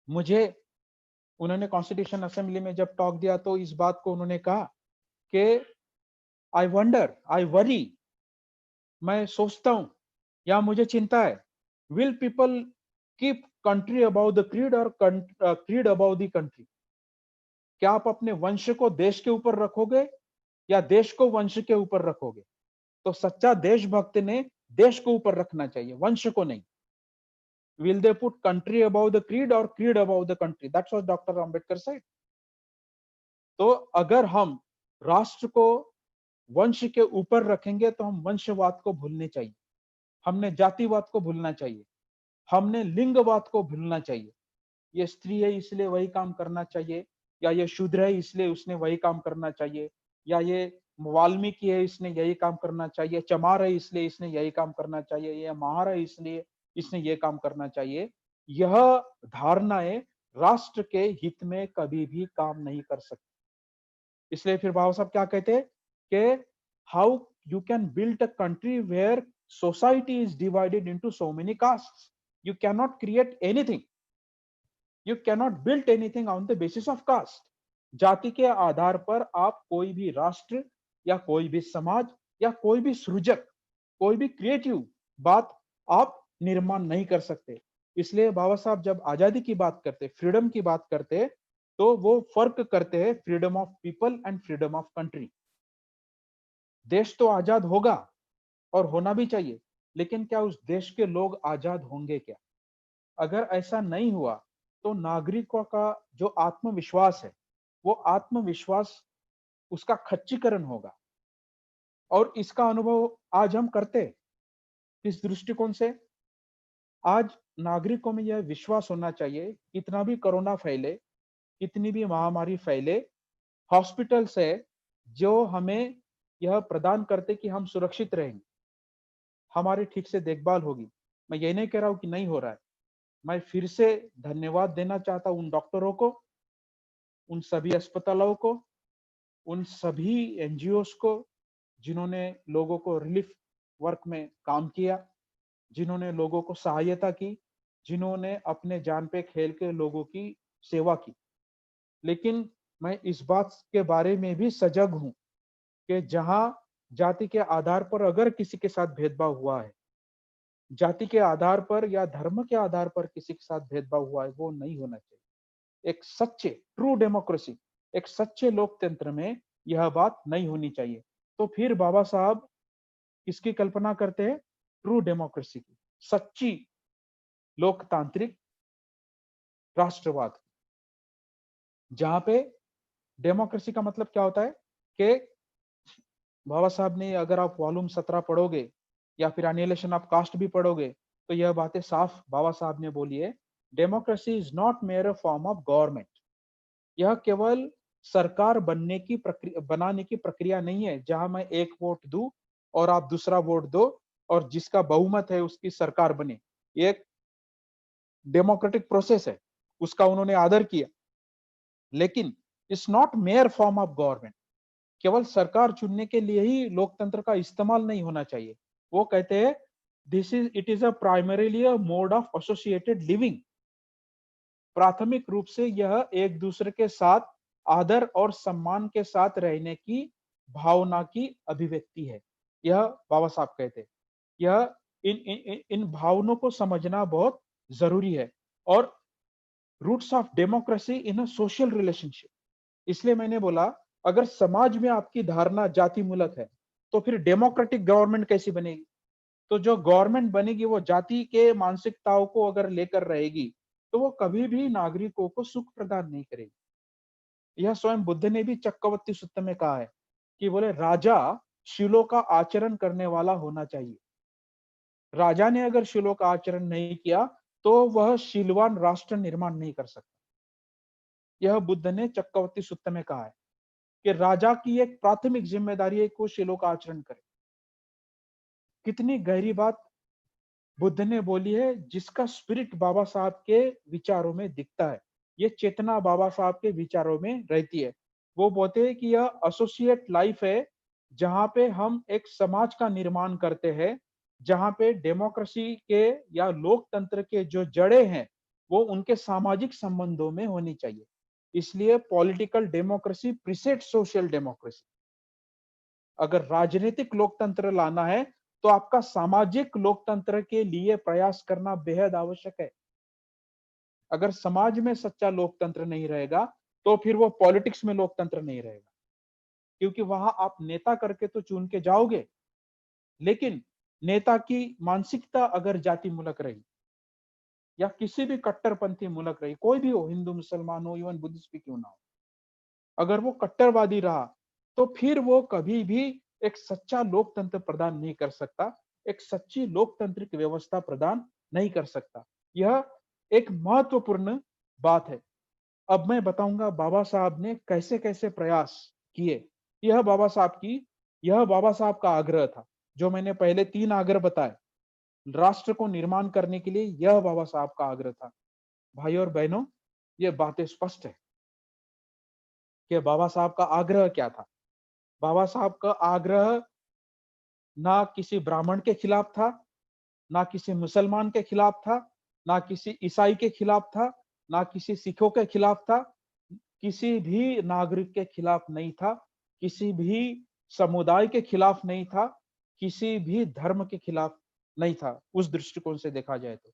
मुझे उन्होंने कॉन्स्टिट्यूशन असेंबली में जब टॉक दिया तो इस बात को उन्होंने कहा कि आई वंडर, आई वरी, मैं सोचता हूं या मुझे चिंता है, will people keep country above the creed और क्रीड अबाउ द कंट्री? क्या आप अपने वंश को देश के ऊपर रखोगे या देश को वंश के ऊपर रखोगे? तो सच्चा देशभक्त ने देश को ऊपर रखना चाहिए, वंश को नहीं। Will they put country above the creed और creed above the country? That's what doctor Ambedkar said. तो अगर हम राष्ट्र को वंश के ऊपर रखेंगे तो हम वंशवाद को भूलने चाहिए, हमने जातिवाद को भूलना चाहिए, हमने लिंगवाद को भूलना चाहिए। ये स्त्री है इसलिए वही काम करना चाहिए, या ये शूद्र है इसलिए उसने वही काम करना चाहिए, या ये वाल्मीकि है इसने यही काम करना चाहिए, चमार है इसलिए इसने यही काम करना चाहिए, ये महार है इसलिए इसने ये काम करना चाहिए। यह धारणाएं राष्ट्र के हित में कभी भी काम नहीं कर सकती। इसलिए फिर बाबा साहब क्या कहते हैं कि how you can build a country where society is divided into so many castes? You can not create anything, you cannot build anything on the basis of caste. जाति के आधार पर आप कोई भी राष्ट्र या कोई भी समाज या कोई भी सृजक, कोई भी क्रिएटिव बात आप निर्माण नहीं कर सकते। इसलिए बाबा साहब जब आजादी की बात करते, फ्रीडम की बात करते, तो वो फर्क करते हैं freedom of people and freedom of country. देश तो आजाद होगा और होना भी चाहिए, लेकिन क्या उस देश के लोग आजाद होंगे क्या? अगर ऐसा नहीं हुआ तो नागरिकों का जो आत्मविश्वास है, वो आत्मविश्वास उसका खच्चीकरण होगा। और इसका अनुभव आज हम करते हैं। किस दृष्टिकोण से? आज नागरिकों में यह विश्वास होना चाहिए, कितना भी कोरोना फैले, कितनी भी महामारी फैले, हॉस्पिटल से जो हमें यह प्रदान करते कि हम सुरक्षित रहेंगे, हमारी ठीक से देखभाल होगी। मैं ये नहीं कह रहा हूं कि नहीं हो रहा है। मैं फिर से धन्यवाद देना चाहता हूं उन डॉक्टरों को, उन सभी अस्पतालों को, उन सभी एनजीओस को जिन्होंने लोगों को रिलीफ वर्क में काम किया, जिन्होंने लोगों को सहायता की, जिन्होंने अपने जान पे खेल के लोगों की सेवा की। लेकिन मैं इस बात के बारे में भी सजग हूं कि जहां जाति के आधार पर अगर किसी के साथ भेदभाव हुआ है, जाति के आधार पर या धर्म के आधार पर किसी के साथ भेदभाव हुआ है, वो नहीं होना चाहिए। एक सच्चे ट्रू डेमोक्रेसी, एक सच्चे लोकतंत्र में यह बात नहीं होनी चाहिए। तो फिर बाबा साहब किसकी कल्पना करते हैं? ट्रू डेमोक्रेसी की, सच्ची लोकतांत्रिक राष्ट्रवाद, जहां पे डेमोक्रेसी का मतलब क्या होता है कि बाबा साहब ने, अगर आप वॉल्यूम 17 पढ़ोगे या फिर एनिहिलेशन ऑफ कास्ट भी पढ़ोगे, तो यह बातें साफ बाबा साहब ने बोली है। Democracy is not mayor a form of government. यह केवल सरकार बनाने की प्रक्रिया नहीं है, जहां मैं एक वोट दूं और आप दूसरा वोट दो और जिसका बहुमत है उसकी सरकार बने। एक डेमोक्रेटिक प्रोसेस है, उसका उन्होंने आदर किया, लेकिन it's not mayor form of government. केवल सरकार चुनने के लिए ही लोकतंत्र का इस्तेमाल नहीं होना चाहिए। वो कहते हैं this is it is a primarily a mode of associated living. प्राथमिक रूप से यह एक दूसरे के साथ आदर और सम्मान के साथ रहने की भावना की अभिव्यक्ति है। यह बाबा साहब कहते हैं। यह इन भावनाओं को समझना बहुत जरूरी है। और roots of democracy in a social relationship. इसलिए मैंने बोला, अगर समाज में आपकी धारणा जाति मूलक है, तो फिर डेमोक्रेटिक गवर्नमेंट कैसी बनेगी? तो जो गवर्नमेंट बनेगी वो जाति के मानसिकताओं को अगर लेकर रहेगी, तो वो कभी भी नागरिकों को सुख प्रदान नहीं करेगी। यह स्वयं बुद्ध ने भी चक्रवर्ती सूत्र में कहा है कि बोले राजा शीलों का आचरण करने वाला होना चाहिए। राजा ने अगर शीलों का आचरण नहीं किया तो वह शीलवान राष्ट्र निर्माण नहीं कर सकता। यह बुद्ध ने चक्रवर्ती सूत्र में कहा है कि राजा की एक प्राथमिक जिम्मेदारी है कि वो शीलों का आचरण करे। कितनी गहरी बात बुद्ध ने बोली है, जिसका स्पिरिट बाबा साहब के विचारों में दिखता है। ये चेतना बाबा साहब के विचारों में रहती है। वो बोलते हैं कि यह एसोसिएट लाइफ है, जहां पे हम एक समाज का निर्माण करते हैं, जहां पे डेमोक्रेसी के या लोकतंत्र के जो जड़ें हैं वो उनके सामाजिक संबंधों में होनी चाहिए। इसलिए political democracy preset social democracy. अगर राजनीतिक लोकतंत्र लाना है तो आपका सामाजिक लोकतंत्र के लिए प्रयास करना बेहद आवश्यक है। अगर समाज में सच्चा लोकतंत्र नहीं रहेगा तो फिर वो पॉलिटिक्स में लोकतंत्र नहीं रहेगा, क्योंकि वहां आप नेता करके तो चुन के जाओगे, लेकिन नेता की मानसिकता अगर जाति मूलक रही या किसी भी कट्टरपंथी मुल्क रही, कोई भी हो, हिंदू मुसलमान हो, इवन बुद्धिस्ट भी क्यों ना हो, अगर वो कट्टरवादी रहा तो फिर वो कभी भी एक सच्चा लोकतंत्र प्रदान नहीं कर सकता, एक सच्ची लोकतांत्रिक व्यवस्था प्रदान नहीं कर सकता। यह एक महत्वपूर्ण बात है। अब मैं बताऊंगा बाबा साहब ने कैसे कैसे प्रयास किए। यह बाबा साहब का आग्रह था। जो मैंने पहले 3 आग्रह बताए राष्ट्र को निर्माण करने के लिए, यह बाबा साहब का आग्रह था। भाई और बहनों, ये बातें स्पष्ट है कि बाबा साहब का आग्रह क्या था। बाबा साहब का आग्रह ना किसी ब्राह्मण के खिलाफ था, ना किसी मुसलमान के खिलाफ था, ना किसी ईसाई के खिलाफ था, ना किसी सिखों के खिलाफ था, किसी भी नागरिक के खिलाफ नहीं था, किसी भी समुदाय के खिलाफ नहीं था, किसी भी धर्म के खिलाफ नहीं था। उस दृष्टिकोण से देखा जाए तो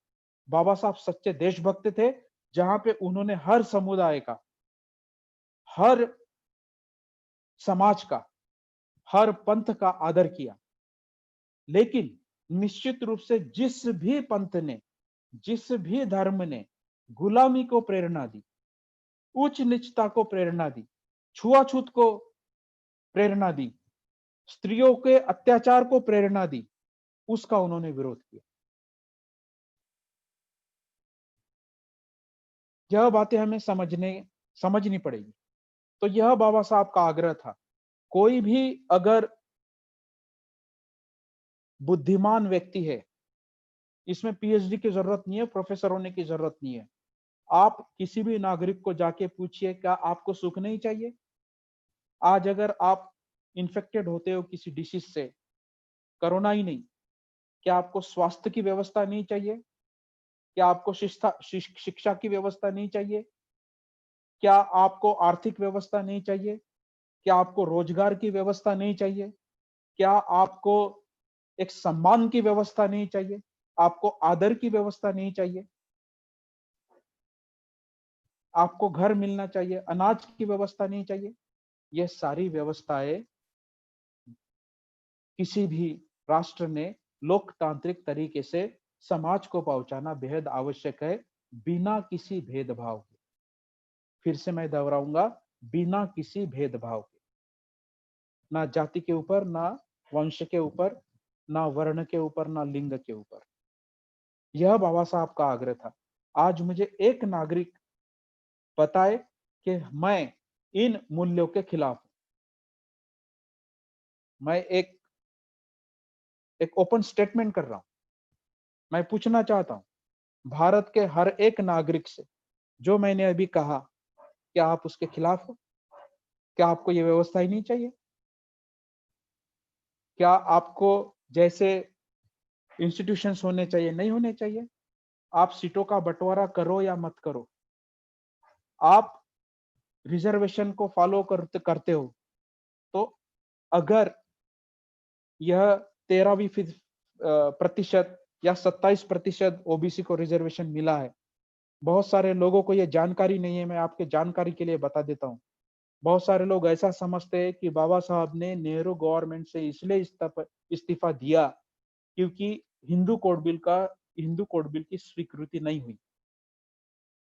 बाबा साहब सच्चे देशभक्त थे, जहां पे उन्होंने हर समुदाय का, हर समाज का, हर पंथ का आदर किया। लेकिन निश्चित रूप से जिस भी पंथ ने, जिस भी धर्म ने गुलामी को प्रेरणा दी, उच्च नीचता को प्रेरणा दी, छुआछूत को प्रेरणा दी, स्त्रियों के अत्याचार को प्रेरणा दी, उसका उन्होंने विरोध किया। यह बातें हमें समझनी पड़ेगी। तो यह बाबा साहब का आग्रह था। कोई भी अगर बुद्धिमान व्यक्ति है, इसमें पीएचडी की जरूरत नहीं है, प्रोफेसर होने की जरूरत नहीं है, आप किसी भी नागरिक को जाके पूछिए, क्या आपको सुख नहीं चाहिए? आज अगर आप इन्फेक्टेड होते हो किसी डिसीज से, कोरोना ही नहीं, क्या आपको स्वास्थ्य की व्यवस्था नहीं चाहिए? क्या आपको शिक्षा की व्यवस्था नहीं चाहिए? क्या आपको आर्थिक व्यवस्था नहीं चाहिए? क्या आपको रोजगार की व्यवस्था नहीं चाहिए? क्या आपको एक सम्मान की व्यवस्था नहीं चाहिए? आपको आदर की व्यवस्था नहीं चाहिए? आपको घर मिलना चाहिए, अनाज की व्यवस्था नहीं चाहिए? ये सारी व्यवस्थाएं किसी भी राष्ट्र ने लोकतांत्रिक तरीके से समाज को पहुंचाना बेहद आवश्यक है, बिना किसी भेदभाव के। फिर से मैं दोहराऊंगा, बिना किसी भेदभाव के। ना जाति के ऊपर, ना वंश के ऊपर, ना वर्ण के ऊपर, ना लिंग के ऊपर। यह बाबा साहब का आग्रह था। आज मुझे एक नागरिक बताए कि मैं इन मूल्यों के खिलाफ हूं। मैं एक ओपन स्टेटमेंट कर रहा हूं। मैं पूछना चाहता हूं भारत के हर एक नागरिक से, जो मैंने अभी कहा, क्या आप उसके खिलाफ हो? क्या आपको ये व्यवस्था ही नहीं चाहिए? क्या आपको जैसे इंस्टीट्यूशंस होने चाहिए, नहीं होने चाहिए? आप सीटों का बंटवारा करो या मत करो, आप रिजर्वेशन को फॉलो करते हो, तो अगर यह 13% या 27% ओबीसी को रिजर्वेशन मिला है, बहुत सारे लोगों को यह जानकारी नहीं है। मैं आपके जानकारी के लिए बता देता हूँ। बहुत सारे लोग ऐसा समझते हैं कि बाबा साहब ने नेहरू गवर्नमेंट से इसलिए इस्तीफा दिया क्योंकि हिंदू कोड बिल की स्वीकृति नहीं हुई।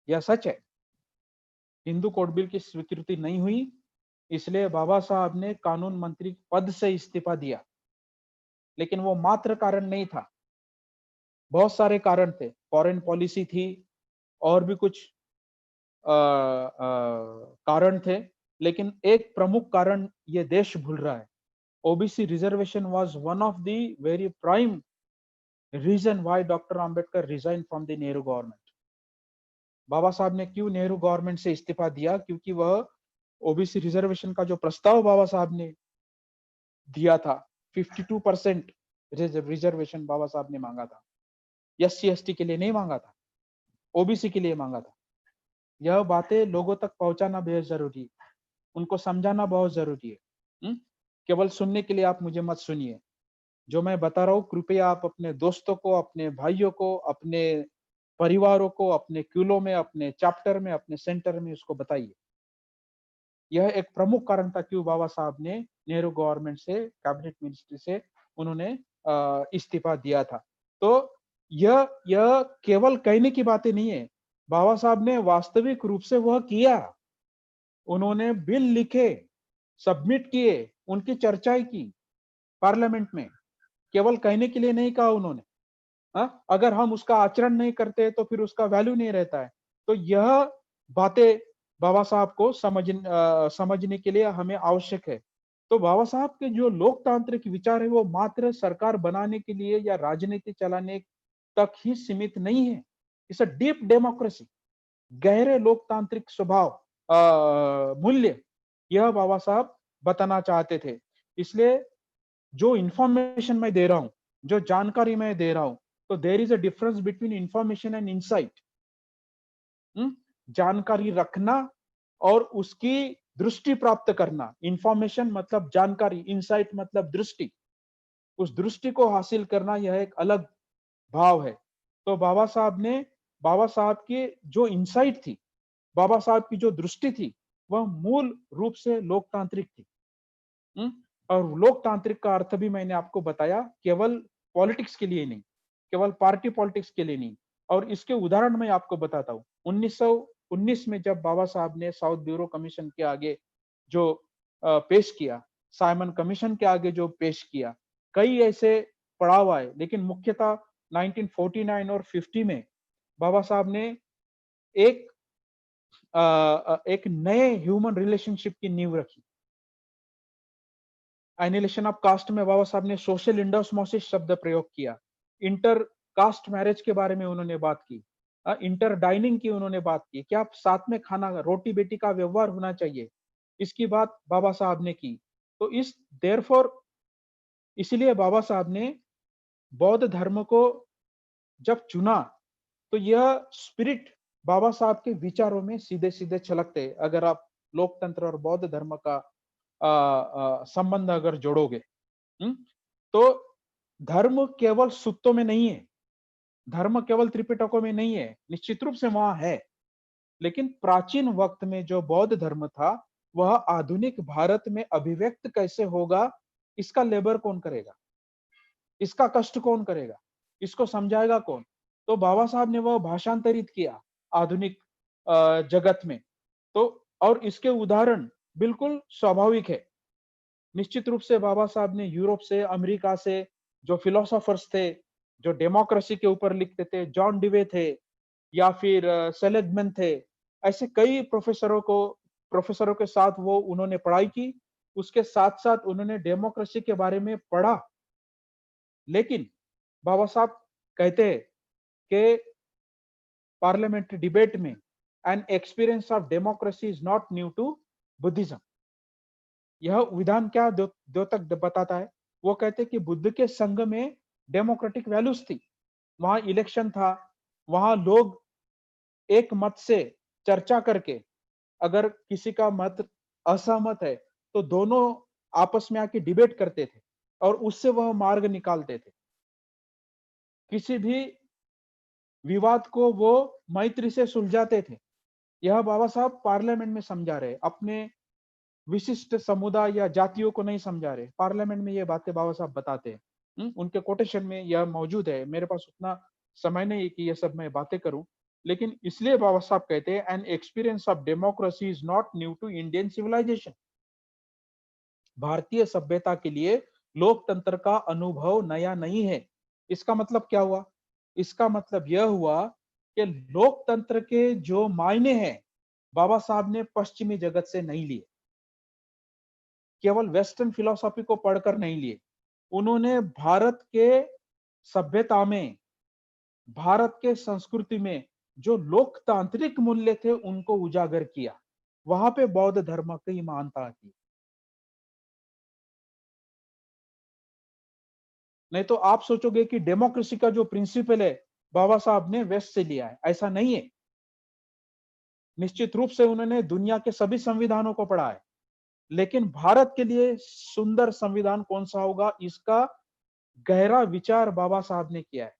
यह सच है, हिंदू कोड बिल की स्वीकृति नहीं हुई, इसलिए बाबा साहब ने कानून मंत्री पद से इस्तीफा दिया। लेकिन वो मात्र कारण नहीं था, बहुत सारे कारण थे। फॉरेन पॉलिसी थी, और भी कुछ कारण थे, लेकिन एक प्रमुख कारण ये देश भूल रहा है। OBC reservation was one of the very prime reason why doctor Ambedkar resign from the Nehru government. Baba Saheb ने क्यों नेहरू गवर्नमेंट से इस्तीफा दिया? क्योंकि वह ओबीसी रिजर्वेशन का जो प्रस्ताव बाबा साहब ने दिया था, 52% रिजर्वेशन बाबा साहब ने मांगा था। एससी एसटी के लिए नहीं मांगा था, ओबीसी के लिए मांगा था। यह बातें लोगों तक पहुंचाना बेहद जरूरी है, उनको समझाना बहुत जरूरी है। केवल सुनने के लिए आप मुझे मत सुनिए। जो मैं बता रहा हूँ, कृपया आप अपने दोस्तों को, अपने भाइयों को, अपने परिवारों को, अपने क्यूलों में, अपने चैप्टर में, अपने सेंटर में उसको बताइए। यह एक प्रमुख कारण था क्यों बाबा साहब ने नेहरू गवर्नमेंट से, कैबिनेट मिनिस्ट्री से उन्होंने इस्तीफा दिया था। तो यह केवल कहने की बातें नहीं है, बाबा साहब ने वास्तविक रूप से वह किया। उन्होंने बिल लिखे, सबमिट किए, उनकी चर्चाएं की पार्लियामेंट में, केवल कहने के लिए नहीं कहा उन्होंने। अगर हम उसका आचरण नहीं करते तो फिर उसका वैल्यू नहीं रहता है। तो यह बातें बाबा साहब को समझने के लिए हमें आवश्यक है। तो बाबा साहब के जो लोकतांत्रिक विचार है वो मात्र सरकार बनाने के लिए या राजनीति चलाने तक ही सीमित नहीं है। इट्स अ डीप डेमोक्रेसी, गहरे लोकतांत्रिक स्वभाव, मूल्य, यह बाबा साहब बताना चाहते थे। इसलिए जो इंफॉर्मेशन मैं दे रहा हूं, जो जानकारी मैं दे रहा हूं, तो there is a difference between information and insight. जानकारी रखना और उसकी दृष्टि प्राप्त करना। इंफॉर्मेशन मतलब जानकारी, इनसाइट मतलब दृष्टि। उस दृष्टि को हासिल करना यह एक अलग भाव है। तो बाबा साहब की जो इनसाइट थी, बाबा साहब की जो दृष्टि थी, वह मूल रूप से लोकतांत्रिक थी। और लोकतांत्रिक का अर्थ भी मैंने आपको बताया, केवल पॉलिटिक्स के लिए नहीं, केवल पार्टी पॉलिटिक्स के लिए नहीं। और इसके उदाहरण मैं आपको बताता हूँ। 1919 में जब बाबा साहब ने साउथ ब्यूरो कमीशन के आगे जो पेश किया, साइमन कमीशन के आगे जो पेश किया, कई ऐसे पड़ाव आए, लेकिन मुख्यतः 1949 और 50 में बाबा साहब ने एक एक नए ह्यूमन रिलेशनशिप की नींव रखी। एनिलेशन ऑफ कास्ट में बाबा साहब ने सोशल इंडोस्मोसिस शब्द प्रयोग किया। इंटर कास्ट मैरिज के बारे में उन्होंने बात की। इंटर डाइनिंग की उन्होंने बात की, क्या साथ में खाना, रोटी बेटी का व्यवहार होना चाहिए, इसकी बात बाबा साहब ने की। तो इस देयरफॉर इसलिए बाबा साहब ने बौद्ध धर्म को जब चुना, तो यह स्पिरिट बाबा साहब के विचारों में सीधे सीधे छलकते। अगर आप लोकतंत्र और बौद्ध धर्म का संबंध अगर जोड़ोगे, तो धर्म केवल सूक्तों में नहीं है, धर्म केवल त्रिपिटकों में नहीं है, निश्चित रूप से वहां है। लेकिन प्राचीन वक्त में जो बौद्ध धर्म था, वह आधुनिक भारत में अभिव्यक्त कैसे होगा, इसका लेबर कौन करेगा, इसका कष्ट कौन करेगा, इसको समझाएगा कौन। तो बाबा साहब ने वह भाषांतरित किया आधुनिक जगत में। तो और इसके उदाहरण बिल्कुल स्वाभाविक है। निश्चित रूप से बाबा साहब ने यूरोप से, अमेरिका से जो फिलोसोफर्स थे, जो डेमोक्रेसी के ऊपर लिखते थे, जॉन डिवे थे या फिर सेलेगमैन थे, ऐसे कई प्रोफेसरों के साथ वो उन्होंने पढ़ाई की। उसके साथ साथ उन्होंने डेमोक्रेसी के बारे में पढ़ा। लेकिन बाबा साहब कहते हैं कि पार्लियामेंट्री डिबेट में an experience of democracy is not new to Buddhism. यह विधान क्या द्योतक बताता है? वो कहते कि बुद्ध के संघ में डेमोक्रेटिक वैल्यूज थी, वहां इलेक्शन था, वहां लोग एक मत से चर्चा करके, अगर किसी का मत असहमत है तो दोनों आपस में आके डिबेट करते थे और उससे वह मार्ग निकालते थे। किसी भी विवाद को वो मैत्री से सुलझाते थे। यह बाबा साहब पार्लियामेंट में समझा रहे, अपने विशिष्ट समुदाय या जातियों को नहीं समझा रहे। पार्लियामेंट में ये बातें बाबा साहब बताते हैं। उनके कोटेशन में यह मौजूद है। मेरे पास उतना समय नहीं है कि ये सब मैं बातें करूं, लेकिन इसलिए बाबा साहब कहते हैं an experience of democracy is not new to Indian civilisation. भारतीय सभ्यता के लिए लोकतंत्र का अनुभव नया नहीं है। इसका मतलब क्या हुआ? इसका मतलब यह हुआ कि लोकतंत्र के जो मायने हैं, बाबा साहब ने पश्चिमी जगत से नहीं लिए, केवल वेस्टर्न फिलॉसफी को पढ़कर नहीं लिए। उन्होंने भारत के सभ्यता में, भारत के संस्कृति में जो लोकतांत्रिक मूल्य थे, उनको उजागर किया। वहां पे बौद्ध धर्म की मान्यता थी। नहीं तो आप सोचोगे कि डेमोक्रेसी का जो प्रिंसिपल है बाबा साहब ने वेस्ट से लिया है, ऐसा नहीं है। निश्चित रूप से उन्होंने दुनिया के सभी संविधानों को पढ़ा है, लेकिन भारत के लिए सुंदर संविधान कौन सा होगा, इसका गहरा विचार बाबा साहब ने किया है।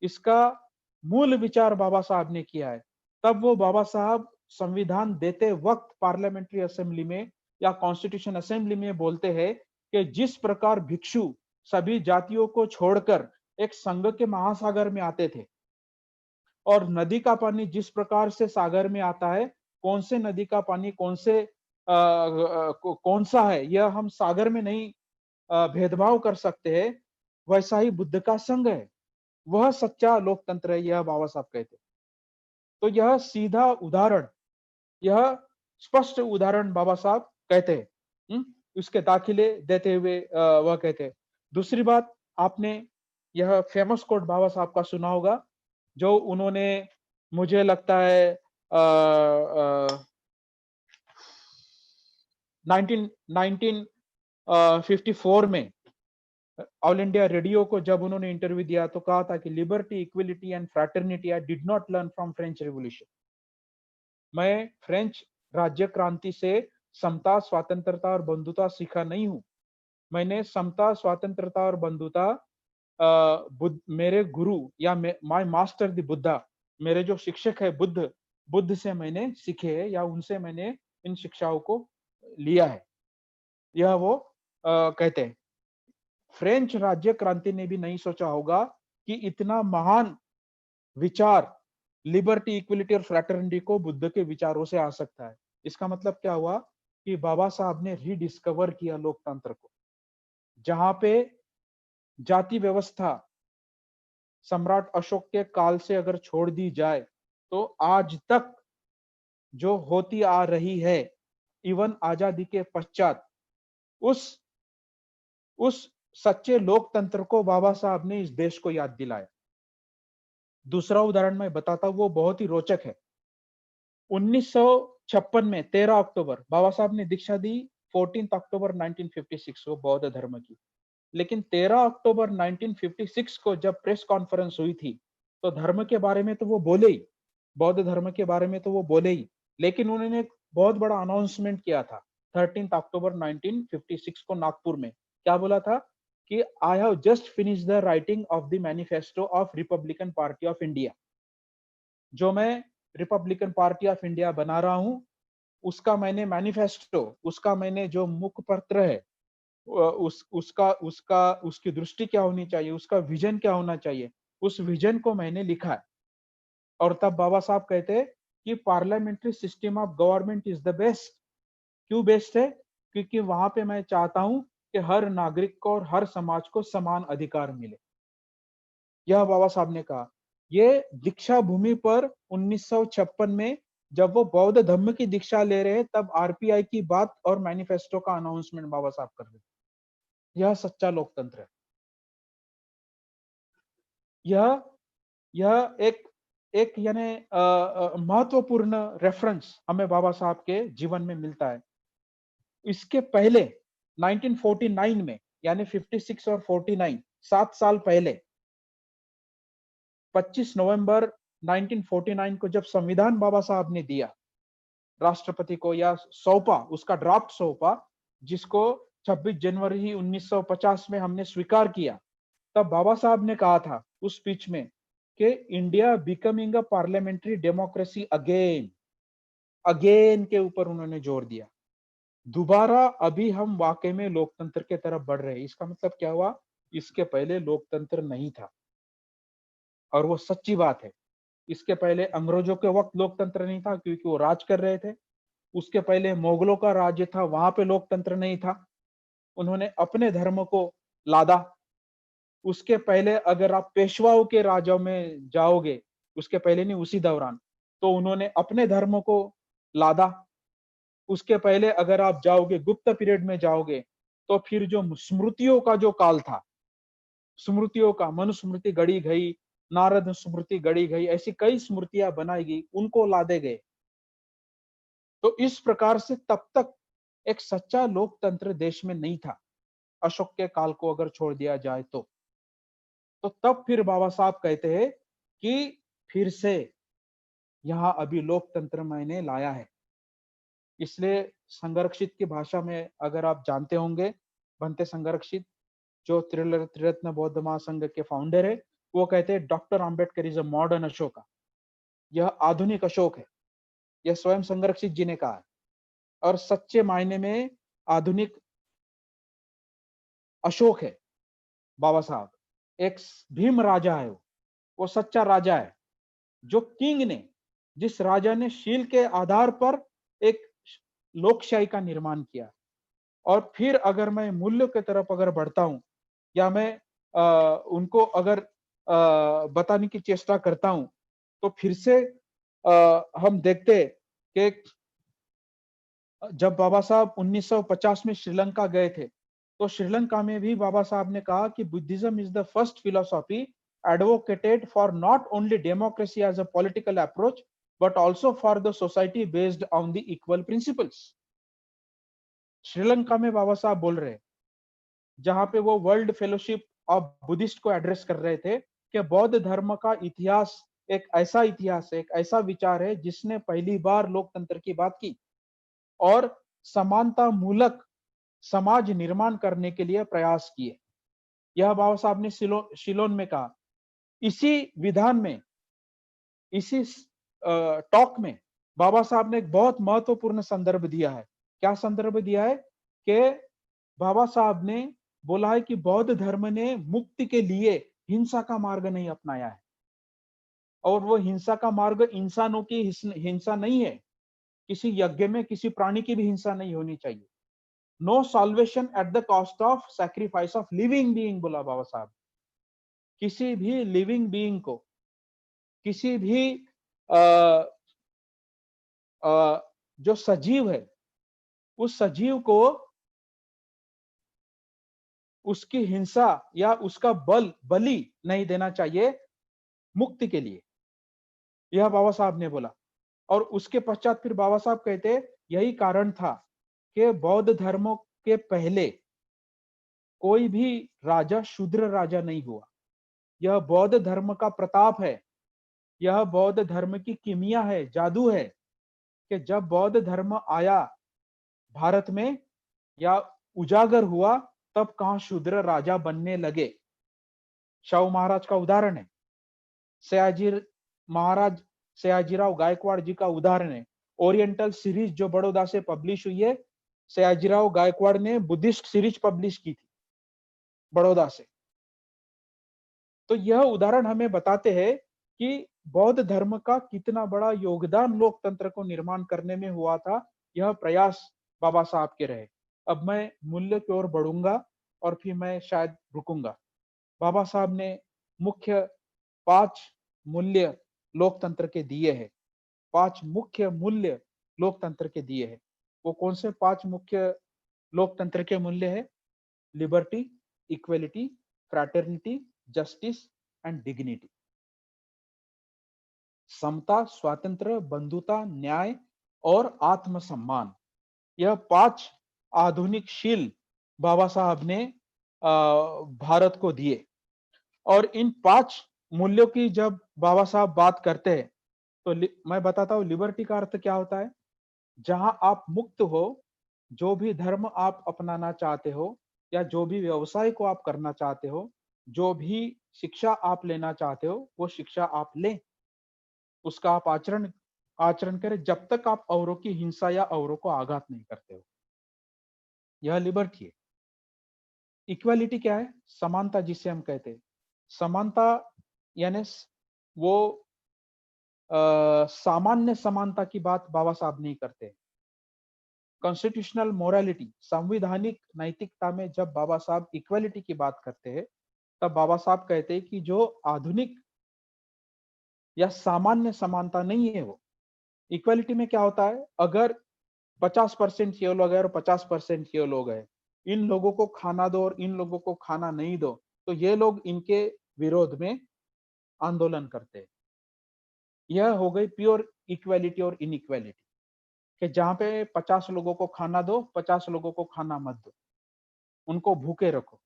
इसका मूल विचार बाबा साहब ने किया है। तब वो बाबा साहब संविधान देते वक्त पार्लियामेंट्री असेंबली में या कॉन्स्टिट्यूशन असेंबली में बोलते हैं कि जिस प्रकार भिक्षु सभी जातियों को छोड़कर एक संघ के महासागर में आते थे, और नदी का पानी जिस प्रकार से सागर में आता है, कौन से नदी का पानी कौन सा है यह हम सागर में नहीं भेदभाव कर सकते हैं, वैसा ही बुद्ध का संघ है, वह सच्चा लोकतंत्र है, यह बाबा साहब कहते। तो यह सीधा उदाहरण, यह स्पष्ट उदाहरण बाबा साहब कहते हैं। उसके दाखिले देते हुए वह कहते हैं। दूसरी बात, आपने यह फेमस कोट बाबा साहब का सुना होगा, जो उन्होंने, मुझे लगता है 1954 में ऑल इंडिया रेडियो को जब उन्होंने इंटरव्यू दिया तो कहा था कि liberty, equality and fraternity I did not learn from French revolution. मैं फ्रेंच राज्य क्रांति से समता, स्वतंत्रता और बंधुता सीखा नहीं हूं। मैंने समता, स्वतंत्रता और बंधुता मेरे गुरु या माय मास्टर द बुद्धा, मेरे जो शिक्षक है बुद्ध से मैंने सीखे है, या उनसे मैंने इन शिक्षाओं को लिया है, यह वो कहते हैं। फ्रेंच राज्य क्रांति ने भी नहीं सोचा होगा कि इतना महान विचार लिबर्टी, इक्वलिटी और फ्रैटर्निटी को बुद्ध के विचारों से आ सकता है। इसका मतलब क्या हुआ कि बाबा साहब ने रीडिस्कवर किया लोकतंत्र को, जहां पे जाति व्यवस्था सम्राट अशोक के काल से अगर छोड़ दी जाए तो आज तक जो होती आ रही है, इवन आजादी के पश्चात, उस उस सच्चे लोकतंत्र को बाबा साहब ने इस देश को याद दिलाया। दूसरा उदाहरण मैं बताता हूं, वो बहुत ही रोचक है। 1956 में 13 अक्टूबर बाबा साहब ने दीक्षा दी, 14 अक्टूबर 1956 वो बौद्ध धर्म की। लेकिन 13 अक्टूबर 1956 को जब प्रेस कॉन्फ्रेंस हुई थी, तो धर्म के बारे में तो वो बोले ही, बौद्ध धर्म के बारे में तो वो बोले ही, लेकिन उन्होंने एक बहुत बड़ा अनाउंसमेंट किया था 13 अक्टूबर 1956 को नागपुर में। क्या बोला था कि I have just finish the writing of the manifesto of Republican party of India. जो मैं रिपब्लिकन पार्टी ऑफ इंडिया बना रहा हूं, उसका मैंने मैनिफेस्टो, उसका मैंने जो मुखपत्र है, उसकी दृष्टि क्या होनी चाहिए, उसका विजन क्या होना चाहिए, उस विजन को मैंने लिखा है। और तब बाबा साहब कहते कि parliamentary system of government is the best. क्यों बेस्ट है? क्योंकि वहां पे मैं चाहता हूं कि हर नागरिक को और हर समाज को समान अधिकार मिले, यह बाबा साहब ने कहा। ये दीक्षा भूमि पर 1956 में जब वो बौद्ध धर्म की दीक्षा ले रहे हैं, तब आरपीआई की बात और मैनिफेस्टो का अनाउंसमेंट बाबा साहब कर रहे हैं। यह सच्चा लोकतंत्र है। यह यह एक यानी महत्वपूर्ण रेफरेंस हमें बाबा साहब के जीवन में मिलता है। इसके पहले 1949 में, यानी 56 और 49, 7 साल पहले, 25 नवंबर 1949 को जब संविधान बाबा साहब ने दिया राष्ट्रपति को, या सौंपा, उसका ड्राफ्ट सौंपा, जिसको 26 जनवरी 1950 में हमने स्वीकार किया, तब बाबा साहब ने कहा था उस स्पीच में कि India becoming a parliamentary democracy again, again के ऊपर उन्होंने जोर दिया। दोबारा अभी हम वाकई में लोकतंत्र के तरफ बढ़ रहे हैं। इसका मतलब क्या हुआ? इसके पहले लोकतंत्र नहीं था, और वो सच्ची बात है। इसके पहले अंग्रेजों के वक्त लोकतंत्र नहीं था, क्योंकि वो राज कर रहे थे। उसके पहले मुगलों का राज्य था, वहां पे लोकतंत्र नहीं था, उन्होंने अपने धर्म को लादा। उसके पहले अगर आप पेशवाओं के राज्यों में जाओगे, उसके पहले नहीं, उसी दौरान, तो उन्होंने अपने धर्म को लादा। उसके पहले अगर आप जाओगे, गुप्त पीरियड में जाओगे, तो फिर जो स्मृतियों का जो काल था, स्मृतियों का, मनुस्मृति गढ़ी गई, नारद स्मृति गढ़ी गई, ऐसी कई स्मृतियां बनाई गई, उनको लादे गए। तो इस प्रकार से तब तक एक सच्चा लोकतंत्र देश में नहीं था, अशोक के काल को अगर छोड़ दिया जाए तो तब फिर बाबा साहब कहते हैं कि फिर से यहाँ अभी लोकतंत्र मैंने लाया है। इसलिए संरक्षित की भाषा में अगर आप जानते होंगे, भंते संरक्षित जो त्रिरत्न बौद्ध महासंघ के फाउंडर है, वो कहते हैं doctor Ambedkar is a modern Ashoka, यह आधुनिक अशोक है। यह स्वयं संरक्षित जी ने कहा है। और सच्चे मायने में आधुनिक अशोक है बाबा साहब। एक भीम राजा है, वो सच्चा राजा है, जो किंग ने, जिस राजा ने शील के आधार पर एक लोकशाही का निर्माण किया। और फिर अगर मैं मूल्यों की तरफ अगर बढ़ता हूं, या मैं उनको अगर बताने की चेष्टा करता हूं, तो फिर से हम देखते कि जब बाबा साहब 1950 में श्रीलंका गए थे, तो श्रीलंका में भी बाबा साहब ने कहा कि Buddhism is the first philosophy advocated for not only democracy as a political approach but also for the society based on the equal principles. Sri Lanka में बाबा साहब बोल रहे हैं, जहां पे वो वर्ल्ड फेलोशिप ऑफ बुद्धिस्ट को एड्रेस कर रहे थे, कि बौद्ध धर्म का इतिहास एक ऐसा विचार है जिसने पहली बार लोकतंत्र की बात की और समानता मूलक समाज निर्माण करने के लिए प्रयास किए। यह बाबा साहब ने शिलोन में कहा। इसी विधान में, इसी टॉक में बाबा साहब ने एक बहुत महत्वपूर्ण संदर्भ दिया है। क्या संदर्भ दिया है? कि बाबा साहब ने बोला है कि बौद्ध धर्म ने मुक्ति के लिए हिंसा का मार्ग नहीं अपनाया है, और वो हिंसा का मार्ग इंसानों की हिंसा नहीं है। किसी यज्ञ में किसी प्राणी की भी हिंसा नहीं होनी चाहिए। No salvation at the cost of sacrifice of living being, बोला बाबा साहब। किसी भी लिविंग बीइंग को, किसी भी आ, जो सजीव है, उस सजीव को उसकी हिंसा या उसका बलि नहीं देना चाहिए मुक्ति के लिए। यह बाबा साहब ने बोला। और उसके पश्चात फिर बाबा साहब कहते, यही कारण था कि बौद्ध धर्म के पहले कोई भी राजा शूद्र राजा नहीं हुआ। यह बौद्ध धर्म का प्रताप है, यह बौद्ध धर्म की किमिया है, जादू है, कि जब बौद्ध धर्म आया भारत में या उजागर हुआ, तब कहां शूद्र राजा बनने लगे। शाहू महाराज का उदाहरण है, सयाजी महाराज सयाजीराव गायकवाड़ जी का उदाहरण है। ओरिएंटल सीरीज जो बड़ौदा से पब्लिश हुई है, सयाजीराव गायकवाड़ ने बुद्धिस्ट सीरीज पब्लिश की थी बड़ौदा से। तो यह उदाहरण हमें बताते हैं कि बौद्ध धर्म का कितना बड़ा योगदान लोकतंत्र को निर्माण करने में हुआ था। यह प्रयास बाबा साहब के रहे। अब मैं मूल्य की ओर बढ़ूंगा और फिर मैं शायद रुकूंगा। बाबा साहब ने मुख्य 5 मूल्य लोकतंत्र के दिए हैं। 5 मुख्य मूल्य लोकतंत्र के दिए हैं। वो कौन से 5 मुख्य लोकतंत्र के मूल्य है? Liberty, equality, fraternity, justice and dignity. समता, स्वातंत्र, बंधुता, न्याय और आत्मसम्मान। यह 5 आधुनिक शील बाबा साहब ने भारत को दिए। और इन 5 मूल्यों की जब बाबा साहब बात करते हैं, तो मैं बताता हूं लिबर्टी का अर्थ क्या होता है। जहां आप मुक्त हो, जो भी धर्म आप अपनाना चाहते हो, या जो भी व्यवसाय को आप करना चाहते हो, जो भी शिक्षा आप लेना चाहते हो, वो शिक्षा आप लें, उसका आप आचरण आचरण करें, जब तक आप औरों की हिंसा या औरों को आघात नहीं करते हो। यह लिबर्टी है। इक्वालिटी क्या है? समानता, जिसे हम कहते हैं। समानता यानी वो सामान्य समानता की बात बाबा साहब नहीं करते। कॉन्स्टिट्यूशनल मोरालिटी, संवैधानिक नैतिकता में जब बाबा साहब इक्वालिटी की बात करते हैं, तब बाबा साहब कहते हैं कि जो आधुनिक या सामान्य समानता नहीं है वो। इक्वालिटी में क्या होता है? अगर 50% ये लोग है और 50% ये लोग है, इन लोगों को खाना दो और इन लोगों को खाना नहीं दो, तो ये लोग इनके विरोध में आंदोलन करते हैं। यह हो गई प्योर इक्वालिटी और इनइक्वालिटी। कि जहाँ पे 50 लोगों को खाना दो, 50 लोगों को खाना मत दो, उनको भूखे रखो।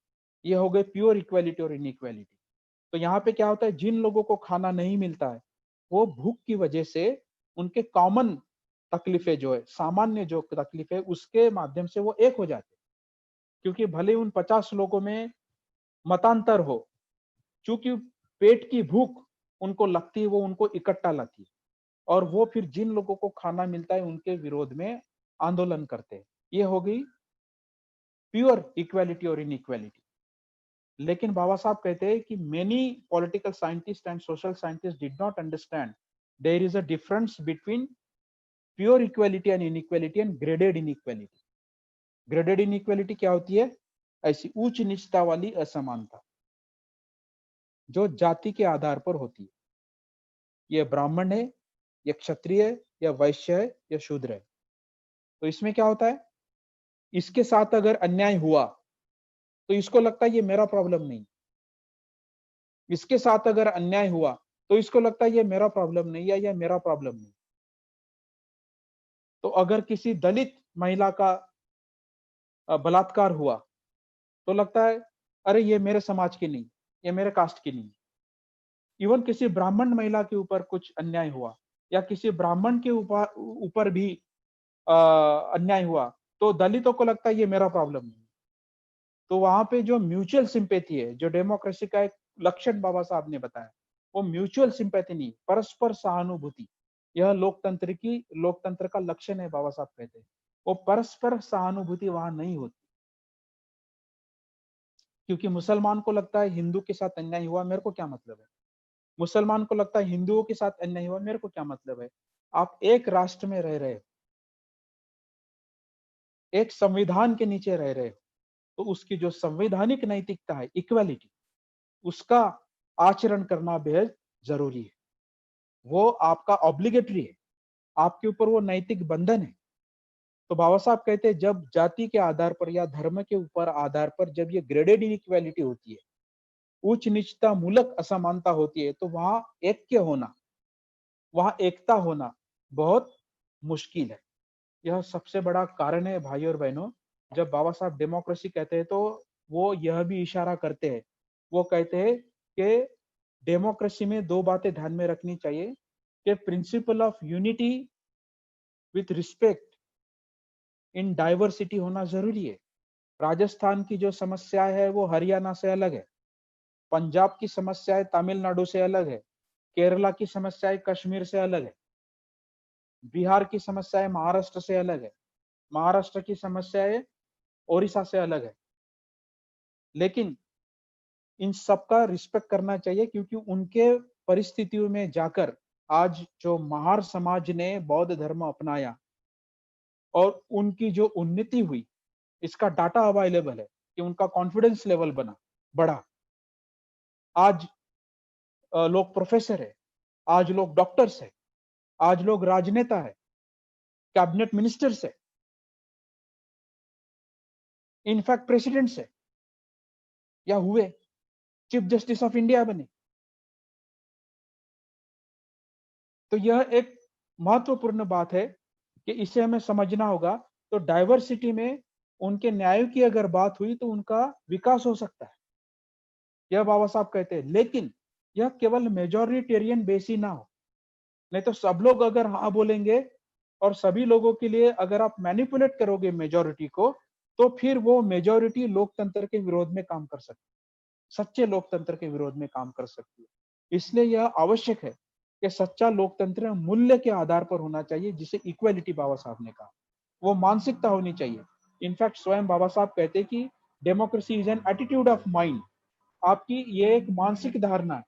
ये हो गए प्योर इक्वालिटी और इनइक्वालिटी। तो यहाँ पे क्या होता है, जिन लोगों को खाना नहीं मिलता है, वो भूख की वजह से उनके कॉमन तकलीफें जो है, सामान्य जो तकलीफ है, उसके माध्यम से वो एक हो जाते हैं। क्योंकि भले उन 50 लोगों में मतांतर हो, चूंकि पेट की भूख उनको लगती है, वो उनको इकट्ठा लाती है, और वो फिर जिन लोगों को खाना मिलता है उनके विरोध में आंदोलन करते हैं। ये हो गई प्योर इक्वालिटी और इनइक्वालिटी। लेकिन बाबा साहब कहते हैं कि many political scientist and social scientist did not understand there is a difference between pure equality and inequality and graded inequality. Graded inequality क्या होती है? ऐसी उच्च नीचता वाली असमानता जो जाति के आधार पर होती है। ये ब्राह्मण है, या क्षत्रिय है, या वैश्य है, या शूद्र है। तो इसमें क्या होता है, इसके साथ अगर अन्याय हुआ तो इसको लगता है ये मेरा प्रॉब्लम नहीं, इसके साथ अगर अन्याय हुआ तो इसको लगता है ये मेरा प्रॉब्लम नहीं, या ये मेरा प्रॉब्लम नहीं। तो अगर किसी दलित महिला का बलात्कार हुआ तो लगता है अरे ये मेरे समाज की नहीं, ये मेरे कास्ट की नहीं। इवन किसी ब्राह्मण महिला के ऊपर कुछ अन्याय हुआ, या किसी ब्राह्मण के ऊपर ऊपर भी अन्याय हुआ, तो दलितों को लगता है ये मेरा प्रॉब्लम नहीं। तो वहां पे जो म्यूचुअल सिंपैथी है, जो डेमोक्रेसी का एक लक्षण बाबा साहब ने बताया, वो म्यूचुअल सिंपैथी नहीं, परस्पर सहानुभूति। यह लोकतंत्र का लक्षण है, बाबा साहब कहते हैं। वो परस्पर सहानुभूति वहां नहीं होती, क्योंकि मुसलमान को लगता है हिंदू के साथ अन्याय हुआ, मेरे को क्या मतलब है। मुसलमान को लगता है हिंदुओं के साथ अन्याय हुआ, मेरे को क्या मतलब है। आप एक राष्ट्र में रह रहे हो, एक संविधान के नीचे रह रहे हो, तो उसकी जो संवैधानिक नैतिकता है, इक्वालिटी, उसका आचरण करना बेहद जरूरी है। वो आपका ऑब्लिगेटरी है, आपके ऊपर वो नैतिक बंधन है। तो बाबा साहब कहते हैं जब जाति के आधार पर या धर्म के ऊपर आधार पर जब ये ग्रेडेड इनइक्वालिटी होती है, उच्च नीचता मूलक असमानता होती है, तो वहां ऐक्य होना, वहां एकता होना बहुत मुश्किल है। यह सबसे बड़ा कारण है भाई और बहनों। जब बाबा साहब डेमोक्रेसी कहते हैं तो वो यह भी इशारा करते हैं, वो कहते हैं कि डेमोक्रेसी में दो बातें ध्यान में रखनी चाहिए, कि principle of unity with respect in diversity होना जरूरी है। राजस्थान की जो समस्या है वो हरियाणा से अलग है, पंजाब की समस्याएं तमिलनाडु से अलग है, केरला की समस्याएं कश्मीर से अलग है, बिहार की समस्याएं महाराष्ट्र से अलग है, महाराष्ट्र की समस्याएं ओडिशा से अलग है। लेकिन इन सबका रिस्पेक्ट करना चाहिए, क्योंकि उनके परिस्थितियों में जाकर आज जो महार समाज ने बौद्ध धर्म अपनाया और उनकी जो उन्नति हुई, इसका डाटा अवेलेबल है कि उनका कॉन्फिडेंस लेवल बढ़ा। आज लोग प्रोफेसर है, आज लोग डॉक्टर्स है, आज लोग राजनेता है, कैबिनेट मिनिस्टर्स है, इनफैक्ट प्रेसिडेंट्स है, या हुए चीफ जस्टिस ऑफ इंडिया बने। तो यह एक महत्वपूर्ण बात है कि इसे हमें समझना होगा। तो डाइवर्सिटी में उनके न्याय की अगर बात हुई तो उनका विकास हो सकता है, यह बाबा साहब कहते हैं। लेकिन यह केवल मेजोरिटेरियन बेसी ना हो, नहीं तो सब लोग अगर हाँ बोलेंगे और सभी लोगों के लिए अगर आप मैनिपुलेट करोगे मेजोरिटी को, तो फिर वो मेजोरिटी लोकतंत्र के विरोध में काम कर सकती है, सच्चे लोकतंत्र के विरोध में काम कर सकती है। इसलिए यह आवश्यक है कि सच्चा लोकतंत्र मूल्य के आधार पर होना चाहिए, जिसे इक्वालिटी बाबा साहब ने कहा, वो मानसिकता होनी चाहिए। इनफैक्ट स्वयं बाबा साहब कहते हैं कि democracy is an attitude of mind. आपकी ये एक मानसिक धारणा है,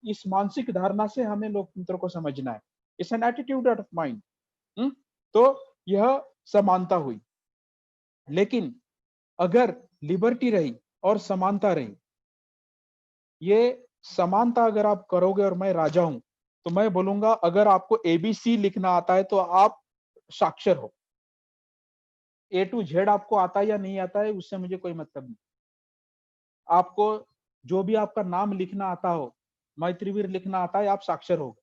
इस मानसिक धारणा से हमें लोकतंत्र को समझना है। It's an attitude of mind. तो यह समानता हुई। लेकिन अगर लिबर्टी रही और समानता रही, ये समानता अगर आप करोगे और मैं राजा हूं, तो मैं बोलूंगा अगर आपको एबीसी लिखना आता है तो आप साक्षर हो। ए टू जेड आपको आता है या नहीं आता है उससे मुझे कोई मतलब नहीं। आपको जो भी आपका नाम लिखना आता हो, मैत्रीवीर लिखना आता है, आप साक्षर हो।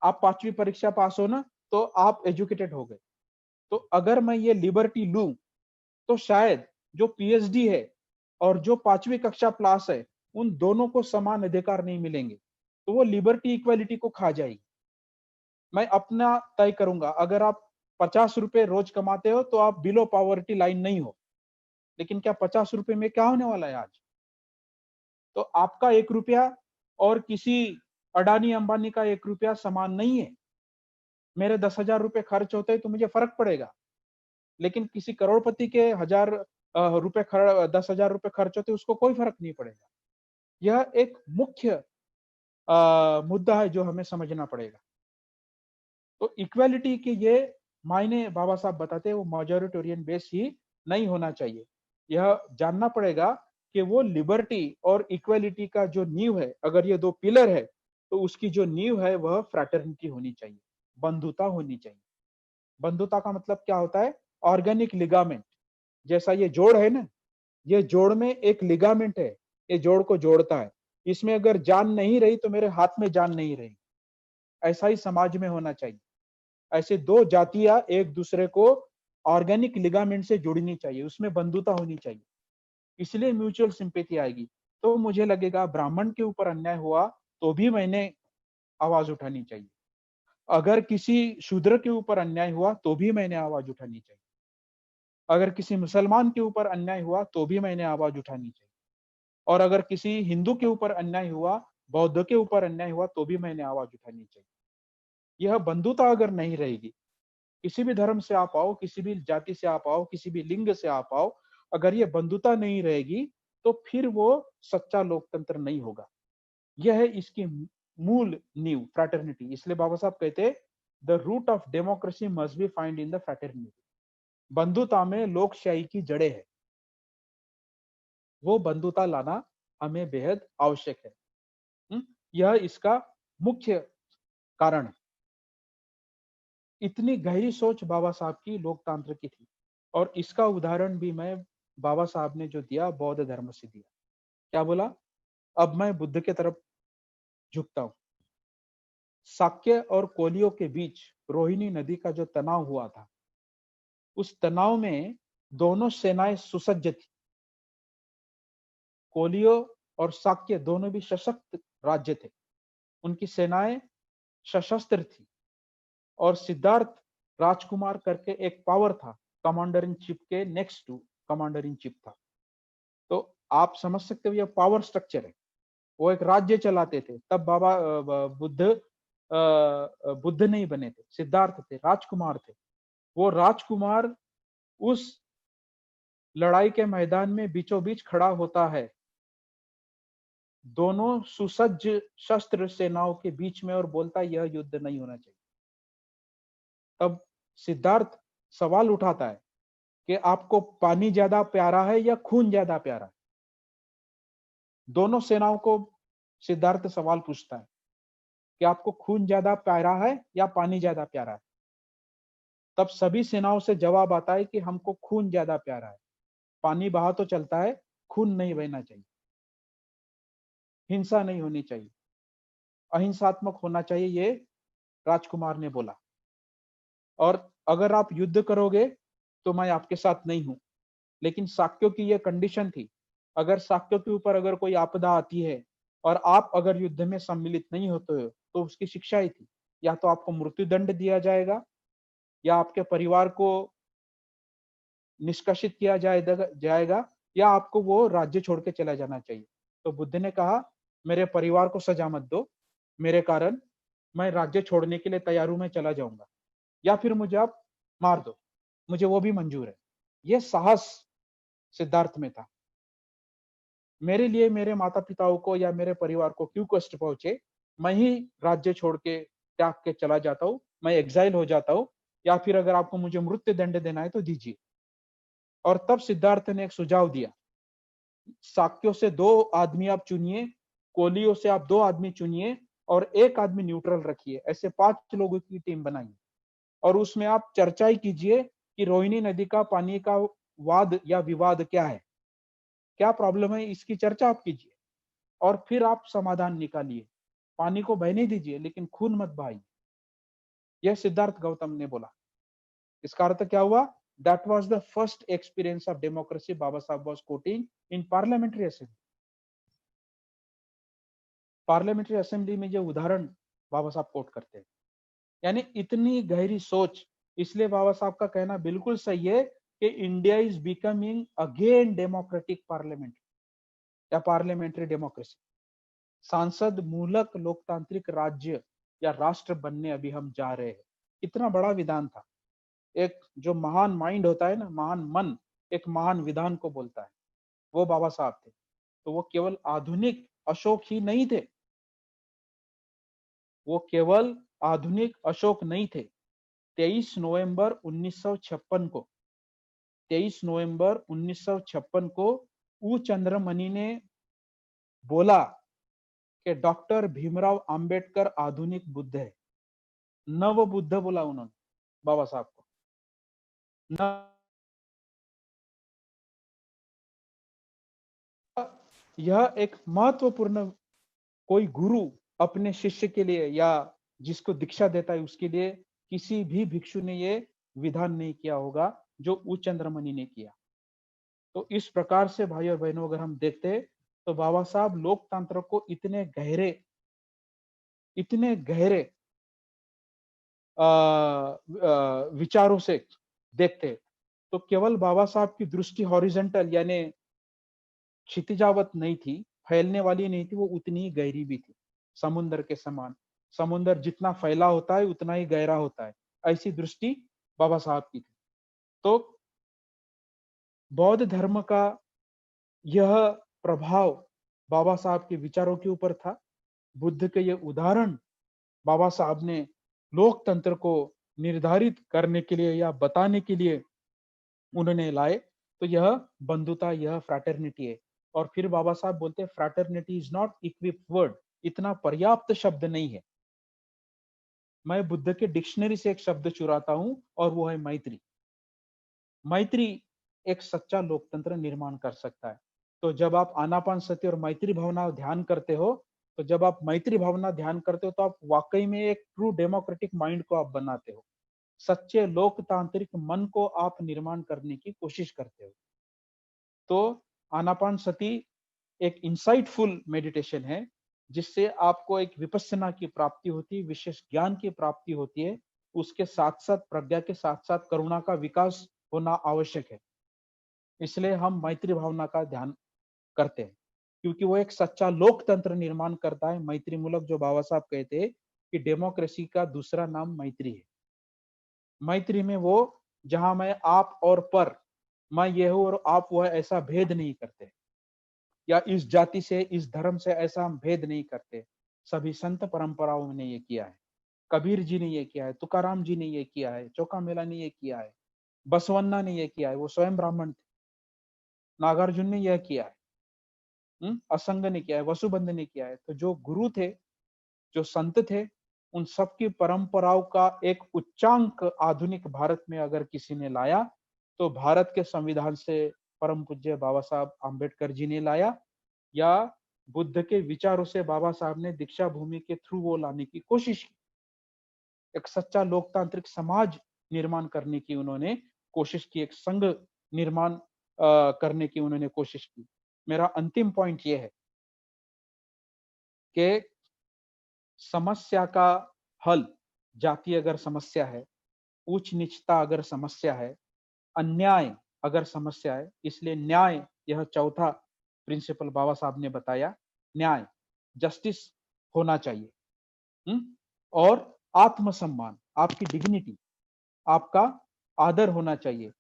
आप 5वीं परीक्षा पास हो ना, तो आप एजुकेटेड हो गए। तो अगर मैं ये लिबर्टी लूं, तो शायद जो पीएचडी है और जो 5वीं कक्षा पास है, उन दोनों को समान अधिकार नहीं मिलेंगे। तो वो लिबर्टी इक्वालिटी को खा जाएगी। मैं अपना तय करूंगा, अगर आप 50 रुपए रोज कमाते हो तो आप बिलो पॉवर्टी लाइन नहीं हो। लेकिन क्या 50 रुपए में क्या होने वाला है आज? तो आपका 1 रुपया और किसी अडानी अंबानी का 1 रुपया समान नहीं है। मेरे 10,000 रुपए खर्च होते हैं तो मुझे फर्क पड़ेगा, लेकिन किसी करोड़पति के 10,000 रुपए खर्च होते उसको कोई फर्क नहीं पड़ेगा। यह एक मुख्य मुद्दा है जो हमें समझना पड़ेगा। तो इक्वालिटी के ये मायने बाबा साहब बताते हैं, वो मेजोरिटेरियन बेस ही नहीं होना चाहिए। यह जानना पड़ेगा कि वो लिबर्टी और इक्वालिटी का जो नींव है, अगर ये दो पिलर है, तो उसकी जो नींव है वह फ्रैटर्निटी होनी चाहिए, बंधुता होनी चाहिए। बंधुता का मतलब क्या होता है? Organic ligament. जैसा ये जोड़ है ना, ये जोड़ में एक लिगामेंट है, ये जोड़ को जोड़ता है। इसमें अगर जान नहीं रही तो मेरे हाथ में जान नहीं रही। ऐसा ही समाज में होना चाहिए। ऐसे दो जातियां एक दूसरे को ऑर्गेनिक लिगामेंट से जुड़नी चाहिए, उसमें बंधुता होनी चाहिए, इसलिए म्यूचुअल सिंपैथी आएगी। तो मुझे लगेगा ब्राह्मण के ऊपर अन्याय हुआ तो भी मैंने आवाज उठानी चाहिए, अगर किसी शूद्र के ऊपर अन्याय हुआ तो भी मैंने आवाज उठानी चाहिए, अगर किसी मुसलमान के ऊपर अन्याय हुआ तो भी मैंने आवाज उठानी चाहिए, और अगर किसी हिंदू के ऊपर अन्याय हुआ, बौद्ध के ऊपर अन्याय हुआ तो भी मैंने आवाज उठानी चाहिए। यह बंधुता अगर नहीं रहेगी, किसी भी धर्म से आप आओ, किसी भी जाति से आप आओ, किसी भी लिंग से आप आओ, अगर ये बंधुता नहीं रहेगी तो फिर वो सच्चा लोकतंत्र नहीं होगा। यह है इसकी मूल नींव, फ्रैटर्निटी। इसलिए बाबा साहब कहते, the root of democracy must be find in the fraternity. बंधुता में लोकशाही की जड़ें है, वो बंधुता लाना हमें बेहद आवश्यक है। यह इसका मुख्य कारण है। इतनी गहरी सोच बाबा साहब की लोकतंत्र की थी, और इसका उदाहरण भी मैं बाबा साहब ने जो दिया बौद्ध धर्म से दिया। क्या बोला? अब मैं बुद्ध के तरफ झुकता हूं। शाक्य और कोलियों के बीच रोहिणी नदी का जो तनाव हुआ था, उस तनाव में दोनों सेनाएं सुसज्ज थी। कोलियो और शाक्य दोनों भी सशक्त राज्य थे, उनकी सेनाएं सशस्त्र थी। और सिद्धार्थ राजकुमार करके एक पावर था, कमांडर इन चीफ के next to commander in chief था। तो आप समझ सकते हो ये पावर स्ट्रक्चर है। वो एक राज्य चलाते थे। तब बाबा बुद्ध नहीं बने थे, सिद्धार्थ थे, राजकुमार थे। वो राजकुमार उस लड़ाई के मैदान में बीचों बीच खड़ा होता है, दोनों सुसज्ज शस्त्र सेनाओं के बीच में, और बोलता है यह युद्ध नहीं होना चाहिए। तब सिद्धार्थ सवाल उठाता है कि आपको पानी ज्यादा प्यारा है या खून ज्यादा प्यारा है? दोनों सेनाओं को सिद्धार्थ सवाल पूछता है कि आपको खून ज्यादा प्यारा है या पानी ज्यादा प्यारा है? तब सभी सेनाओं से जवाब आता है कि हमको खून ज्यादा प्यारा है। पानी बहा तो चलता है, खून नहीं बहना चाहिए, हिंसा नहीं होनी चाहिए, अहिंसात्मक होना चाहिए, ये राजकुमार ने बोला। और अगर आप युद्ध करोगे तो मैं आपके साथ नहीं हूं। लेकिन शाक्यों की ये कंडीशन थी, अगर शाक्यों के ऊपर अगर कोई आपदा आती है और आप अगर युद्ध में सम्मिलित नहीं होते हो तो उसकी शिक्षा ही थी, या तो आपको मृत्यु दंड दिया जाएगा, या आपके परिवार को निष्कासित किया जाएगा, या आपको वो राज्य छोड़ के चला जाना चाहिए। तो बुद्ध ने कहा, मेरे परिवार को सजा मत दो, मेरे कारण मैं राज्य छोड़ने के लिए तैयार हूं, मैं चला जाऊंगा, या फिर मुझे आप मार दो, मुझे वो भी मंजूर है। ये साहस सिद्धार्थ में था। मेरे लिए मेरे माता पिताओं को या मेरे परिवार को क्यों कष्ट पहुंचे, मैं ही राज्य छोड़ के त्याग के चला जाता हूँ, मैं एग्जाइल हो जाता हूँ, या फिर अगर आपको मुझे मृत्यु दंड देना है तो दीजिए। और तब सिद्धार्थ ने एक सुझाव दिया, शाक्यों से 2 आदमी आप चुनिए, कोलियों से आप 2 आदमी चुनिए, और एक आदमी न्यूट्रल रखिए। ऐसे 5 लोगों की टीम बनाइए, और उसमें आप चर्चा ही कीजिए कि रोहिणी नदी का पानी का वाद या विवाद क्या है, क्या प्रॉब्लम है, इसकी चर्चा आप कीजिए, और फिर आप समाधान निकालिए। पानी को बहने दीजिए, लेकिन खून मत बहाइए। यह सिद्धार्थ गौतम ने बोला। इसका अर्थ क्या हुआ? That was the first experience of democracy Baba Saheb was quoting in parliamentary assembly. Parliamentary assembly में ये उदाहरण बाबा साहब कोट करते हैं। यानी इतनी गहरी सोच, इसलिए बाबा साहब का कहना बिल्कुल सही है कि India is becoming again democratic parliament या पार्लियामेंट्री डेमोक्रेसी। सांसद मूलक लोकतांत्रिक राज्य या राष्ट्र बनने अभी हम जा रहे हैं। कितना बड़ा विधान था। एक जो महान माइंड होता है ना, महान मन एक महान विधान को बोलता है, वो बाबा साहब थे। तो वो केवल आधुनिक अशोक ही नहीं थे, वो केवल आधुनिक अशोक नहीं थे। 23 नवंबर 1956 को 23 नवंबर 1956 को ऊ चंद्रमणि ने बोला कि डॉक्टर भीमराव अंबेडकर आधुनिक बुद्ध है। नव बुद्ध बोला उन्होंने बाबा साहब को। यह एक महत्वपूर्ण, कोई गुरु अपने शिष्य के लिए या जिसको दीक्षा देता है उसके लिए किसी भी भिक्षु ने ये विधान नहीं किया होगा जो ऊ चंद्रमणि ने किया। तो इस प्रकार से भाई और बहनों अगर हम देखते हैं तो बाबा साहब लोकतंत्र को इतने गहरे विचारों से देखते हैं। तो केवल बाबा साहब की दृष्टि हॉरिजेंटल यानी क्षितिजावत नहीं थी, फैलने वाली नहीं थी, वो उतनी ही गहरी भी थी, समुद्र के समान। समुद्र जितना फैला होता है उतना ही गहरा होता है, ऐसी दृष्टि बाबा साहब की थी। तो बौद्ध धर्म का यह प्रभाव बाबा साहब के विचारों के ऊपर था। बुद्ध के ये उदाहरण बाबा साहब ने लोकतंत्र को निर्धारित करने के लिए या बताने के लिए उन्होंने लाए। तो यह बंधुता, यह फ्रैटर्निटी है। और फिर बाबा साहब बोलते हैं fraternity is not equip word, इतना पर्याप्त शब्द नहीं है। मैं बुद्ध के डिक्शनरी से एक शब्द चुराता हूं और वो है मैत्री। मैत्री एक सच्चा लोकतंत्र निर्माण कर सकता है। तो जब आप आनापान सती और मैत्री भावना ध्यान करते हो, तो जब आप मैत्री भावना ध्यान करते हो तो आप वाकई में एक ट्रू डेमोक्रेटिक माइंड को आप बनाते हो, सच्चे लोकतांत्रिक मन को आप निर्माण करने की कोशिश करते हो। तो आनापान सती एक इंसाइटफुल मेडिटेशन है जिससे आपको एक विपස්සना की प्राप्ति होती है, विशेष ज्ञान की प्राप्ति होती है। उसके साथ साथ प्रज्ञा के साथ साथ करुणा का विकास होना आवश्यक है। इसलिए हम मैत्री भावना का ध्यान करते हैं क्योंकि वो एक सच्चा लोकतंत्र निर्माण करता है। मैत्री मूलक, जो बाबा साहब कहते हैं कि डेमोक्रेसी का दूसरा नाम मैत्री है। मैत्री में वो जहां मैं आप और पर, मैं ये हूं और आप वो है, ऐसा भेद नहीं करते, या इस जाति से इस धर्म से ऐसा हम भेद नहीं करते। सभी संत परंपराओं ने ये किया है। कबीर जी ने ये किया है, तुकाराम जी ने ये किया है, चौका मेला ने ये किया है, बसवन्ना ने ये किया है, वो स्वयं ब्राह्मण थे। नागार्जुन ने यह किया है, असंग ने किया है, वसुबंध ने किया है। तो जो गुरु थे, जो संत थे, उन सबकी परंपराओं का एक उच्चांक आधुनिक भारत में अगर किसी ने लाया तो भारत के संविधान से परम पूज्य बाबा साहब आम्बेडकर जी ने लाया, या बुद्ध के विचारों से बाबा साहब ने दीक्षा भूमि के थ्रू वो लाने की कोशिश की। एक सच्चा लोकतांत्रिक समाज निर्माण करने की उन्होंने कोशिश की, एक संघ निर्माण करने की उन्होंने कोशिश की। मेरा अंतिम पॉइंट ये है कि समस्या का हल, जाति अगर समस्या है, ऊंच नीचता अगर समस्या है, अन्याय अगर समस्या है, इसलिए न्याय, यह चौथा प्रिंसिपल बाबा साहब ने बताया, न्याय, जस्टिस होना चाहिए। और आत्मसम्मान, आपकी डिग्निटी, आपका आदर होना चाहिए।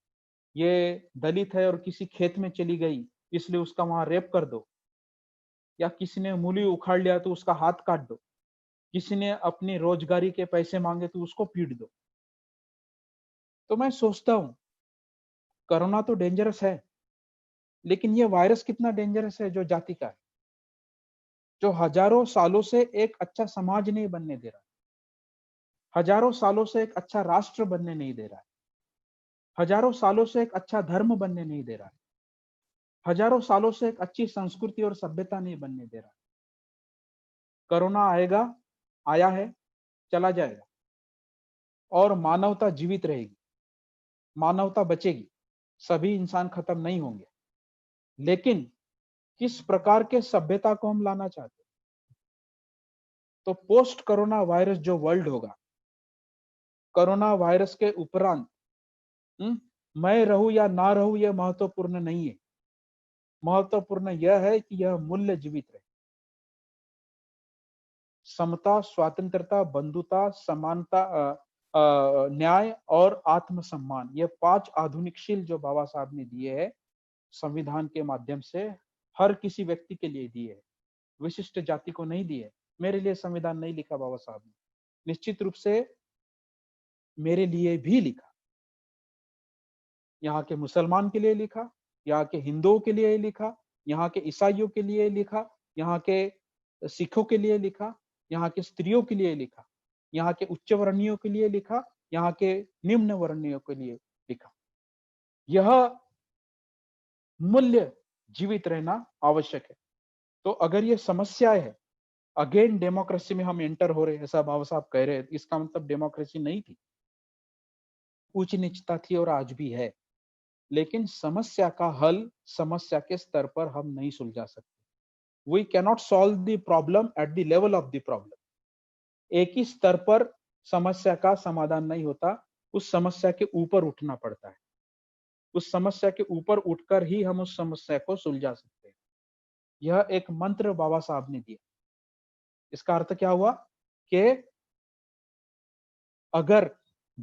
ये दलित है और किसी खेत में चली गई इसलिए उसका वहां रेप कर दो, या किसी ने मूली उखाड़ लिया तो उसका हाथ काट दो, किसी ने अपनी रोजगारी के पैसे मांगे तो उसको पीट दो। तो मैं सोचता हूं कोरोना तो डेंजरस है, लेकिन ये वायरस कितना डेंजरस है जो जाति का है, जो हजारों सालों से एक अच्छा समाज नहीं बनने दे रहा, हजारों सालों से एक अच्छा राष्ट्र बनने नहीं दे रहा है, हजारों सालों से एक अच्छा धर्म बनने नहीं दे रहा है, हजारों सालों से एक अच्छी संस्कृति और सभ्यता नहीं बनने दे रहा है। कोरोना आएगा, आया है, चला जाएगा। और मानवता जीवित रहेगी, मानवता बचेगी, सभी इंसान खत्म नहीं होंगे। लेकिन किस प्रकार के सभ्यता को हम लाना चाहते हैं? तो पोस्ट कोरोना वायरस जो वर्ल्ड होगा, कोरोना वायरस के उपरांत मैं रहूं या ना रहूं यह महत्वपूर्ण नहीं है। महत्वपूर्ण यह है कि यह मूल्य जीवित रहे। समता, स्वतंत्रता, बंधुता, समानता, न्याय और आत्मसम्मान, ये 5 आधुनिकशील जो बाबा साहब ने दिए हैं संविधान के माध्यम से, हर किसी व्यक्ति के लिए दिए है, विशिष्ट जाति को नहीं दिए। मेरे लिए संविधान नहीं लिखा बाबा साहब ने, निश्चित रूप से मेरे लिए भी लिखा, यहाँ के मुसलमान के लिए लिखा, यहाँ के हिंदुओं के लिए लिखा, यहाँ के ईसाइयों के लिए लिखा, यहाँ के सिखों के लिए लिखा, यहाँ के स्त्रियों के लिए लिखा, यहाँ के उच्च वर्णीयों के लिए लिखा, यहाँ के निम्न वर्णीयों के लिए लिखा। यह मूल्य जीवित रहना आवश्यक है। तो अगर ये समस्याएं है, अगेन डेमोक्रेसी में हम एंटर हो रहे हैं, ऐसा बाबा साहब कह रहे हैं, इसका मतलब डेमोक्रेसी नहीं थी, उच्च नीचता थी और आज भी है। लेकिन समस्या का हल समस्या के स्तर पर हम नहीं सुलझा सकते। We cannot solve the problem at the level of the problem. एक ही स्तर पर समस्या का समाधान नहीं होता, उस समस्या के ऊपर उठना पड़ता है। उस समस्या के ऊपर उठकर ही हम उस समस्या को सुलझा सकते हैं। यह एक मंत्र बाबा साहब ने दिया। इसका अर्थ क्या हुआ कि अगर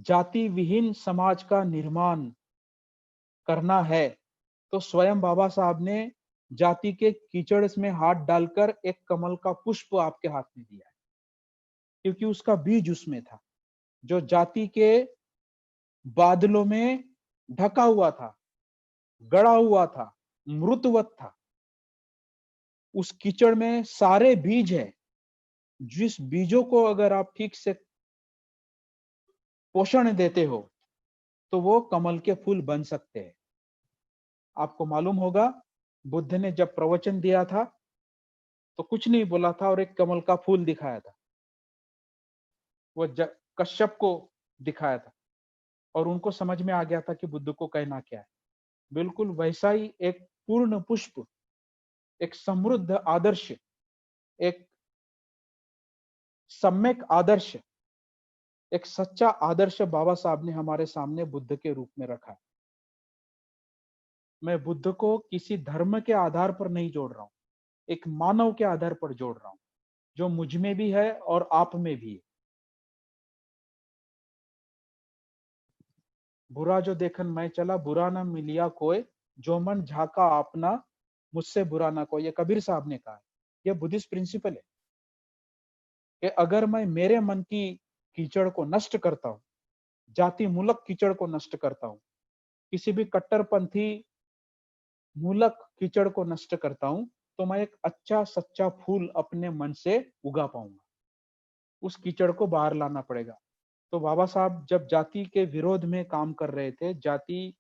जाति विहीन समाज का निर्माण करना है तो स्वयं बाबा साहब ने जाति के कीचड़ में हाथ डालकर एक कमल का पुष्प आपके हाथ में दिया है, क्योंकि उसका बीज उसमें था, जो जाति के बादलों में ढका हुआ था, गड़ा हुआ था, मृतवत था। उस कीचड़ में सारे बीज है, जिस बीजों को अगर आप ठीक से पोषण देते हो तो वो कमल के फूल बन सकते हैं। आपको मालूम होगा, बुद्ध ने जब प्रवचन दिया था तो कुछ नहीं बोला था और एक कमल का फूल दिखाया था, वो कश्यप को दिखाया था और उनको समझ में आ गया था कि बुद्ध को कहना क्या है। बिल्कुल वैसा ही एक पूर्ण पुष्प, एक समृद्ध आदर्श, एक सम्यक आदर्श, एक सच्चा आदर्श बाबा साहब ने हमारे सामने बुद्ध के रूप में रखा है। मैं बुद्ध को किसी धर्म के आधार पर नहीं जोड़ रहा हूं, एक मानव के आधार पर जोड़ रहा हूं, जो मुझ में भी है और आप में भी है। बुरा जो देखन मैं चला, बुरा न मिलिया कोई, जो मन झाका अपना, मुझसे बुरा ना कोई, ये कबीर साहब ने कहा है। ये बुद्धिस्ट प्रिंसिपल है कि अगर मैं मेरे मन की कीचड़ को नष्ट करता हूं, जाति मूलक कीचड़ को नष्ट करता हूं, किसी भी कट्टरपंथी मूलक कीचड़ को नष्ट करता हूं, तो मैं एक अच्छा सच्चा फूल अपने मन से उगा पाऊंगा। उस कीचड़ को बाहर लाना पड़ेगा। तो बाबा साहब जब जाति के विरोध में काम कर रहे थे, जाति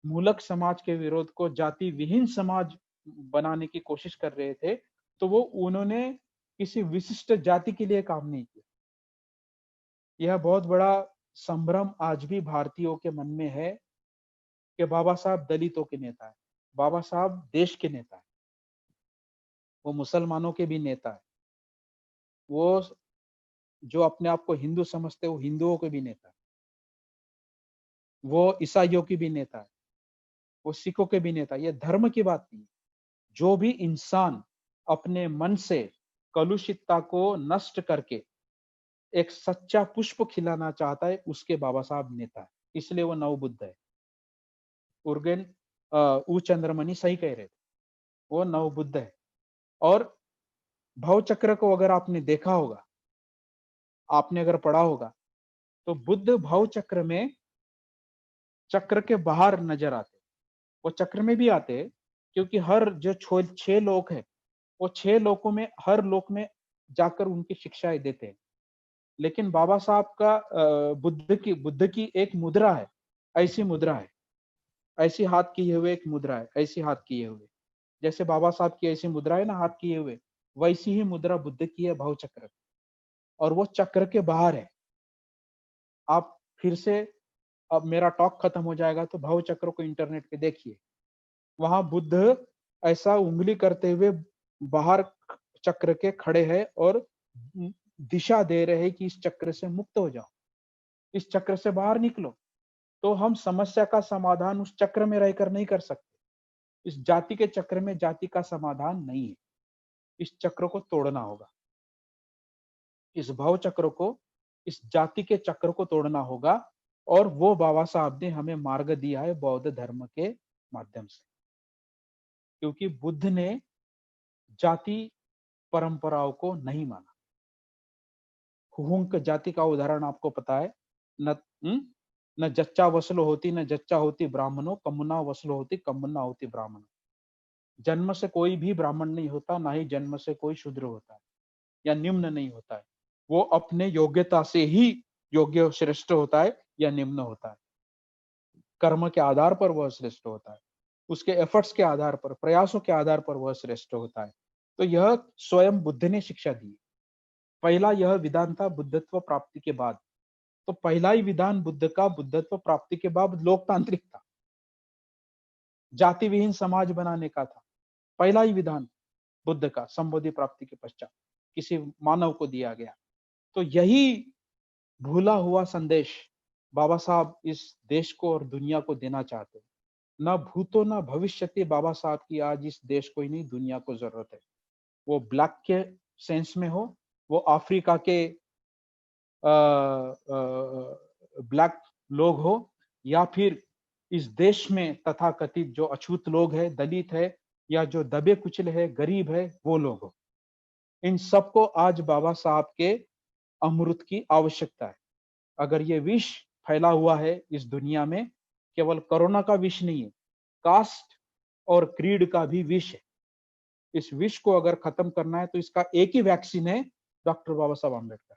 मूलक समाज के विरोध को जाति विहीन समाज बनाने की कोशिश कर रहे थे, तो वो उन्होंने किसी विशिष्ट जाति के लिए काम नहीं किया। यह बहुत बड़ा संभ्रम आज भी भारतीयों के मन में है कि बाबा साहब दलितों के नेता है, बाबा साहब देश के नेता है, वो मुसलमानों के भी नेता है, वो जो अपने आप को हिंदू समझते हैं वो हिंदुओं के भी नेता है, वो ईसाइयों की भी नेता है, वो सिखों के भी नेता है। ये धर्म की बात नहीं है। जो भी इंसान अपने मन से कलुषितता को नष्ट करके एक सच्चा पुष्प खिलाना चाहता है, उसके बाबा साहब नेता है, इसलिए वो नवबुद्ध है। उर्गेन ऊ चंद्रमणि सही कह रहे थे, वो नवबुद्ध है। और भव चक्र को अगर आपने देखा होगा, आपने अगर पढ़ा होगा, तो बुद्ध भव चक्र में चक्र के बाहर नजर आते, वो चक्र में भी आते, क्योंकि हर जो 6 लोक है, वो 6 लोकों में हर लोक में जाकर उनकी शिक्षाएं देते हैं। लेकिन बाबा साहब का बुद्ध की एक मुद्रा है, ऐसी मुद्रा है, ऐसी हाथ किए हुए एक मुद्रा है, ऐसी हाथ किए हुए, जैसे बाबा साहब की ऐसी मुद्रा है ना हाथ किए हुए, वैसी ही मुद्रा बुद्ध की है, भव चक्र। और वो चक्र के बाहर है। आप फिर से अब मेरा टॉक खत्म हो जाएगा तो भव चक्र को इंटरनेट पे देखिए। वहां बुद्ध ऐसा उंगली करते हुए बाहर चक्र के खड़े हैं और दिशा दे रहे हैं कि इस चक्र से मुक्त हो जाओ, इस चक्र से बाहर निकलो। तो हम समस्या का समाधान उस चक्र में रहकर नहीं कर सकते। इस जाति के चक्र में जाति का समाधान नहीं है। इस चक्र को तोड़ना होगा। इस भव चक्र को, इस जाति के चक्र को तोड़ना होगा। और वो बाबा साहब ने हमें मार्ग दिया है बौद्ध धर्म के माध्यम से। क्योंकि बुद्ध ने जाति परंपराओं को नहीं माना। हुहुंक जाति का उदाहरण आपको पता है। न न जच्चा वसलो होती, न जच्चा होती ब्राह्मणों, कमुना वसलो होती, कमुना होती ब्राह्मण। जन्म से कोई भी ब्राह्मण नहीं होता, ना ही जन्म से कोई शूद्र होता है या निम्न नहीं होता है। वो अपने योग्यता से ही योग्य श्रेष्ठ होता है या निम्न होता है। कर्म के आधार पर वह श्रेष्ठ होता है, उसके एफर्ट्स के आधार पर, प्रयासों के आधार पर वह श्रेष्ठ होता है। तो यह स्वयं बुद्ध ने शिक्षा दी। पहला यह विधान था बुद्धत्व प्राप्ति के बाद। तो पहला ही विधान बुद्ध का बुद्धत्व प्राप्ति के बाद लोकतांत्रिक था, जाति विहीन समाज बनाने का था। पहला ही विधान बुद्ध का संबोधि प्राप्ति के पश्चात किसी मानव को दिया गया। तो यही भूला हुआ संदेश बाबा साहब इस देश को और दुनिया को देना चाहते हैं। न भूतो न भविष्यति बाबा साहब की आज इस देश को ही नहीं, दुनिया को जरूरत है। वो ब्लैक के सेंस में हो, वो अफ्रीका के ब्लैक लोग हो, या फिर इस देश में तथाकथित जो अछूत लोग हैं, दलित है, या जो दबे कुचले है, गरीब है, वो लोग हो। इन सबको आज बाबा साहब के अमृत की आवश्यकता है। अगर ये विष फैला हुआ है इस दुनिया में, केवल कोरोना का विष नहीं है, कास्ट और क्रीड का भी विष है। इस विष को अगर खत्म करना है तो इसका एक ही वैक्सीन है, डॉक्टर बाबा साहब आम्बेडकर।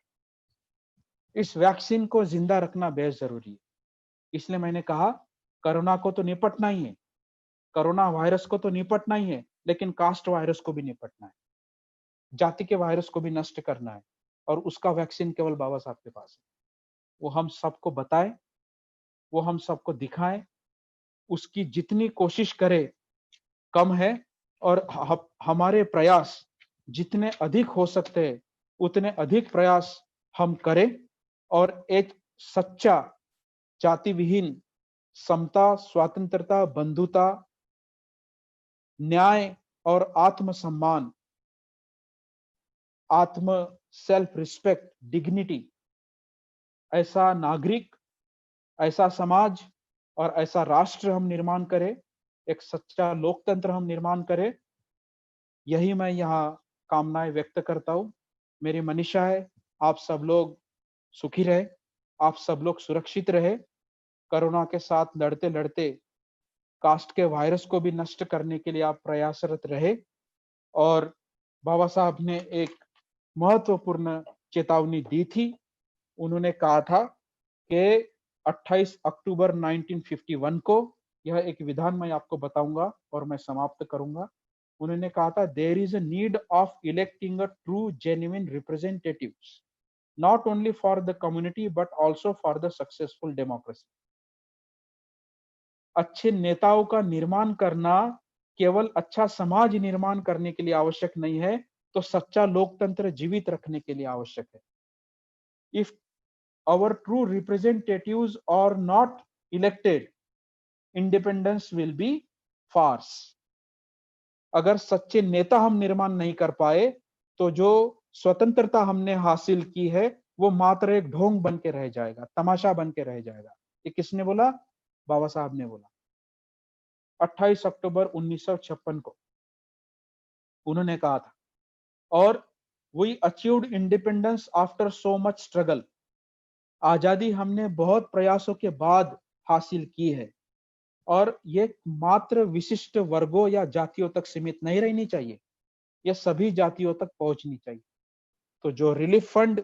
इस वैक्सीन को जिंदा रखना बेहद जरूरी है। इसलिए मैंने कहा कोरोना को तो निपटना ही है, कोरोना वायरस को तो निपटना ही है, लेकिन कास्ट वायरस को भी निपटना है, जाति के वायरस को भी नष्ट करना है। और उसका वैक्सीन केवल बाबा साहब के पास है। वो हम सबको बताए, वो हम सबको दिखाए, उसकी जितनी कोशिश करे कम है। और हमारे प्रयास जितने अधिक हो सकते हैं उतने अधिक प्रयास हम करें और एक सच्चा जाति विहीन समता, स्वतंत्रता, बंधुता, न्याय और आत्मसम्मान, आत्म सेल्फ रिस्पेक्ट, डिग्निटी, ऐसा नागरिक, ऐसा समाज और ऐसा राष्ट्र हम निर्माण करें, एक सच्चा लोकतंत्र हम निर्माण करें। यही मैं यहाँ कामनाएं व्यक्त करता हूँ। मेरी मनीषा है आप सब लोग सुखी रहे, आप सब लोग सुरक्षित रहे। कोरोना के साथ लड़ते लड़ते कास्ट के वायरस को भी नष्ट करने के लिए आप प्रयासरत रहे। और बाबा साहब ने एक महत्वपूर्ण चेतावनी दी थी। उन्होंने कहा था कि 28 अक्टूबर 1951 को, यह एक विधान मैं आपको बताऊंगा और मैं समाप्त करूंगा। उन्होंने कहा था there is a need of electing a true genuine representatives, not only for the community but also for the successful democracy. अच्छे नेताओं का निर्माण करना केवल अच्छा समाज निर्माण करने के लिए आवश्यक नहीं है, तो सच्चा लोकतंत्र जीवित रखने के लिए आवश्यक है। If our true representatives are not elected, independence will be farce. अगर सच्चे नेता हम निर्माण नहीं कर पाए तो जो स्वतंत्रता हमने हासिल की है वो मात्र एक ढोंग बन के रह जाएगा, तमाशा बन के रह जाएगा। ये किसने बोला? बाबा साहब ने बोला 28 अक्टूबर 1956 को उन्होंने कहा था। और we achieved independence after so much struggle. आजादी हमने बहुत प्रयासों के बाद हासिल की है। और ये मात्र विशिष्ट वर्गों या जातियों तक सीमित नहीं रहनी चाहिए, यह सभी जातियों तक पहुंचनी चाहिए। तो जो रिलीफ फंड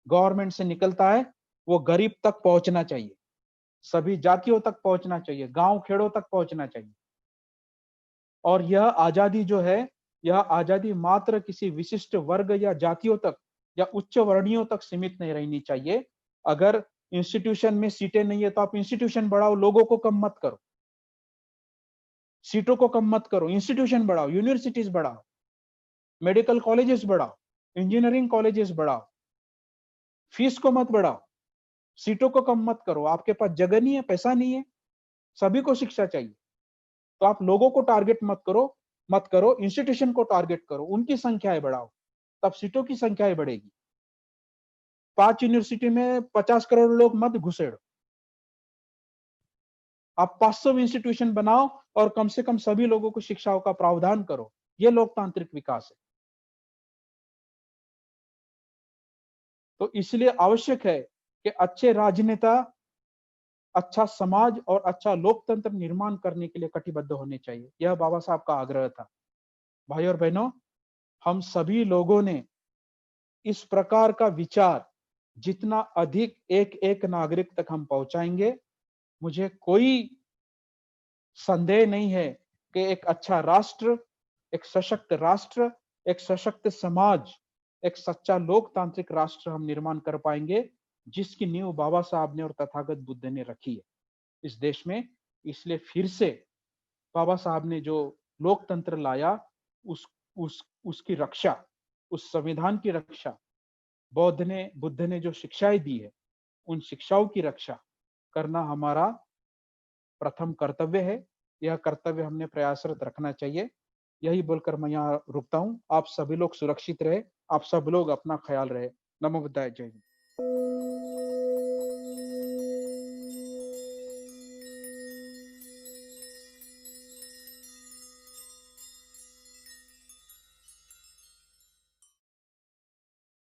गवर्नमेंट से निकलता है वो गरीब तक पहुंचना चाहिए, सभी जातियों तक पहुंचना चाहिए, गांव खेड़ों तक पहुंचना चाहिए। और यह आजादी जो है, यह आजादी मात्र किसी विशिष्ट वर्ग या जातियों तक या उच्च वर्णियों तक सीमित नहीं रहनी चाहिए। अगर इंस्टीट्यूशन में सीटें नहीं है तो आप इंस्टीट्यूशन बढ़ाओ, लोगों को कम मत करो, सीटों को कम मत करो, इंस्टीट्यूशन बढ़ाओ, यूनिवर्सिटीज बढ़ाओ, मेडिकल कॉलेजेस बढ़ाओ, इंजीनियरिंग कॉलेजेस बढ़ाओ, फीस को मत बढ़ाओ, सीटों को कम मत करो। आपके पास जगह नहीं है, पैसा नहीं है, सभी को शिक्षा चाहिए, तो आप लोगों को टारगेट मत करो, इंस्टीट्यूशन को टारगेट करो, उनकी संख्याएं बढ़ाओ, तब सीटों की संख्याएं बढ़ेगी। 5 यूनिवर्सिटी में 50 करोड़ लोग मत घुसेड़ो, आप 500 इंस्टीट्यूशन बनाओ और कम से कम सभी लोगों को शिक्षाओं का प्रावधान करो। यह लोकतांत्रिक विकास है। तो इसलिए आवश्यक है कि अच्छे राजनेता, अच्छा समाज और अच्छा लोकतंत्र निर्माण करने के लिए कटिबद्ध होने चाहिए। यह बाबा साहब का आग्रह था। भाई और बहनों, हम सभी लोगों ने इस प्रकार का विचार जितना अधिक एक एक नागरिक तक हम पहुंचाएंगे, मुझे कोई संदेह नहीं है कि एक अच्छा राष्ट्र, एक सशक्त राष्ट्र, एक सशक्त समाज, एक सच्चा लोकतांत्रिक राष्ट्र हम निर्माण कर पाएंगे, जिसकी नींव बाबा साहब ने और तथागत बुद्ध ने रखी है इस देश में। इसलिए फिर से बाबा साहब ने जो लोकतंत्र लाया, उसकी रक्षा, उस संविधान की रक्षा, बुद्ध ने जो शिक्षाएं दी है, उन शिक्षाओं की रक्षा करना हमारा प्रथम कर्तव्य है। यह कर्तव्य हमने प्रयासरत रखना चाहिए। यही बोलकर मैं यहाँ रुकता हूँ। आप सभी लोग सुरक्षित रहे, आप सब लोग अपना ख्याल रहे। नमो बुद्धाय, जय हिंद।